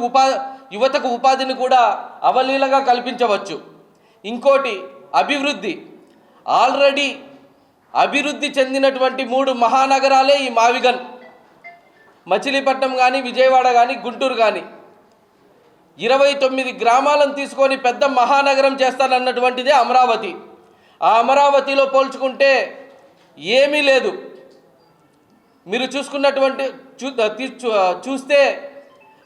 యువతకు ఉపాధిని కూడా అవలీలగా కల్పించవచ్చు. ఇంకోటి అభివృద్ధి. ఆల్రెడీ అభివృద్ధి చెందినటువంటి 3 మహానగరాలే ఈ మావిగన్. మచిలీపట్నం కానీ, విజయవాడ కానీ, గుంటూరు కానీ 29 గ్రామాలను తీసుకొని పెద్ద మహానగరం చేస్తానన్నటువంటిదే అమరావతి. ఆ అమరావతిలో పోల్చుకుంటే ఏమీ లేదు. మీరు చూస్తే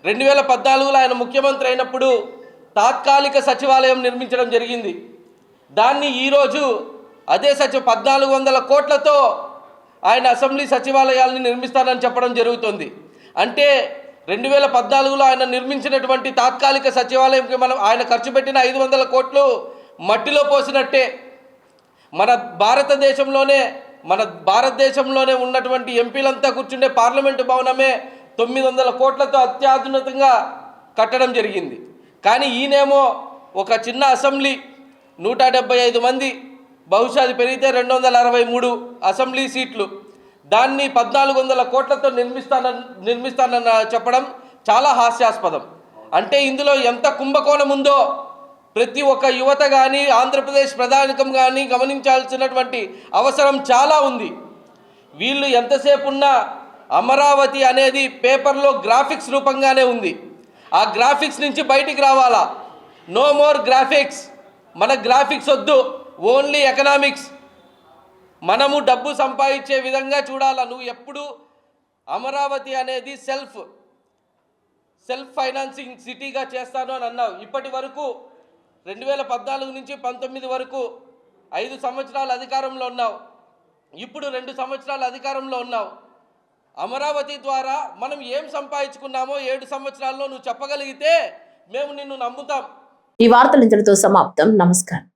2014లో ఆయన ముఖ్యమంత్రి అయినప్పుడు తాత్కాలిక సచివాలయం నిర్మించడం జరిగింది. దాన్ని ఈరోజు అదే 1400 కోట్లతో ఆయన అసెంబ్లీ సచివాలయాలను నిర్మిస్తానని చెప్పడం జరుగుతుంది. అంటే 2014లో ఆయన నిర్మించినటువంటి తాత్కాలిక సచివాలయంకి ఆయన ఖర్చు పెట్టిన 500 కోట్లు మట్టిలో పోసినట్టే. మన భారతదేశంలోనే ఉన్నటువంటి ఎంపీలంతా కూర్చుండే పార్లమెంటు భవనమే 900 కోట్లతో అత్యాధునికంగా కట్టడం జరిగింది. కానీ ఈయనేమో ఒక చిన్న అసెంబ్లీ, 175 మంది, బహుశా అది పెరిగితే 263 అసెంబ్లీ సీట్లు, దాన్ని 1400 కోట్లతో నిర్మిస్తానన్న చెప్పడం చాలా హాస్యాస్పదం. అంటే ఇందులో ఎంత కుంభకోణం ఉందో ప్రతి ఒక్క యువత కానీ, ఆంధ్రప్రదేశ్ ప్రధానికం కానీ గమనించాల్సినటువంటి అవసరం చాలా ఉంది. వీళ్ళు ఎంతసేపు ఉన్నా అమరావతి అనేది పేపర్లో గ్రాఫిక్స్ రూపంగానే ఉంది. ఆ గ్రాఫిక్స్ నుంచి బయటికి రావాలా. No more graphics. మన గ్రాఫిక్స్ వద్దు, ఓన్లీ ఎకనామిక్స్. మనము డబ్బు సంపాదించే విధంగా చూడాలా. నువ్వు ఎప్పుడు అమరావతి అనేది సెల్ఫ్ ఫైనాన్సింగ్ సిటీగా చేస్తాను అని అన్నావు. ఇప్పటి వరకు 2014 నుంచి 19 వరకు 5 సంవత్సరాలు అధికారంలో ఉన్నావు. ఇప్పుడు 2 సంవత్సరాలు అధికారంలో ఉన్నావు. అమరావతి ద్వారా మనం ఏం సంపాదించుకున్నామో 7 సంవత్సరాల్లో నువ్వు చెప్పగలిగితే మేము నిన్ను నమ్ముతాం. ఈ వార్తలు ఇంతటితో సమాప్తం. నమస్కారం.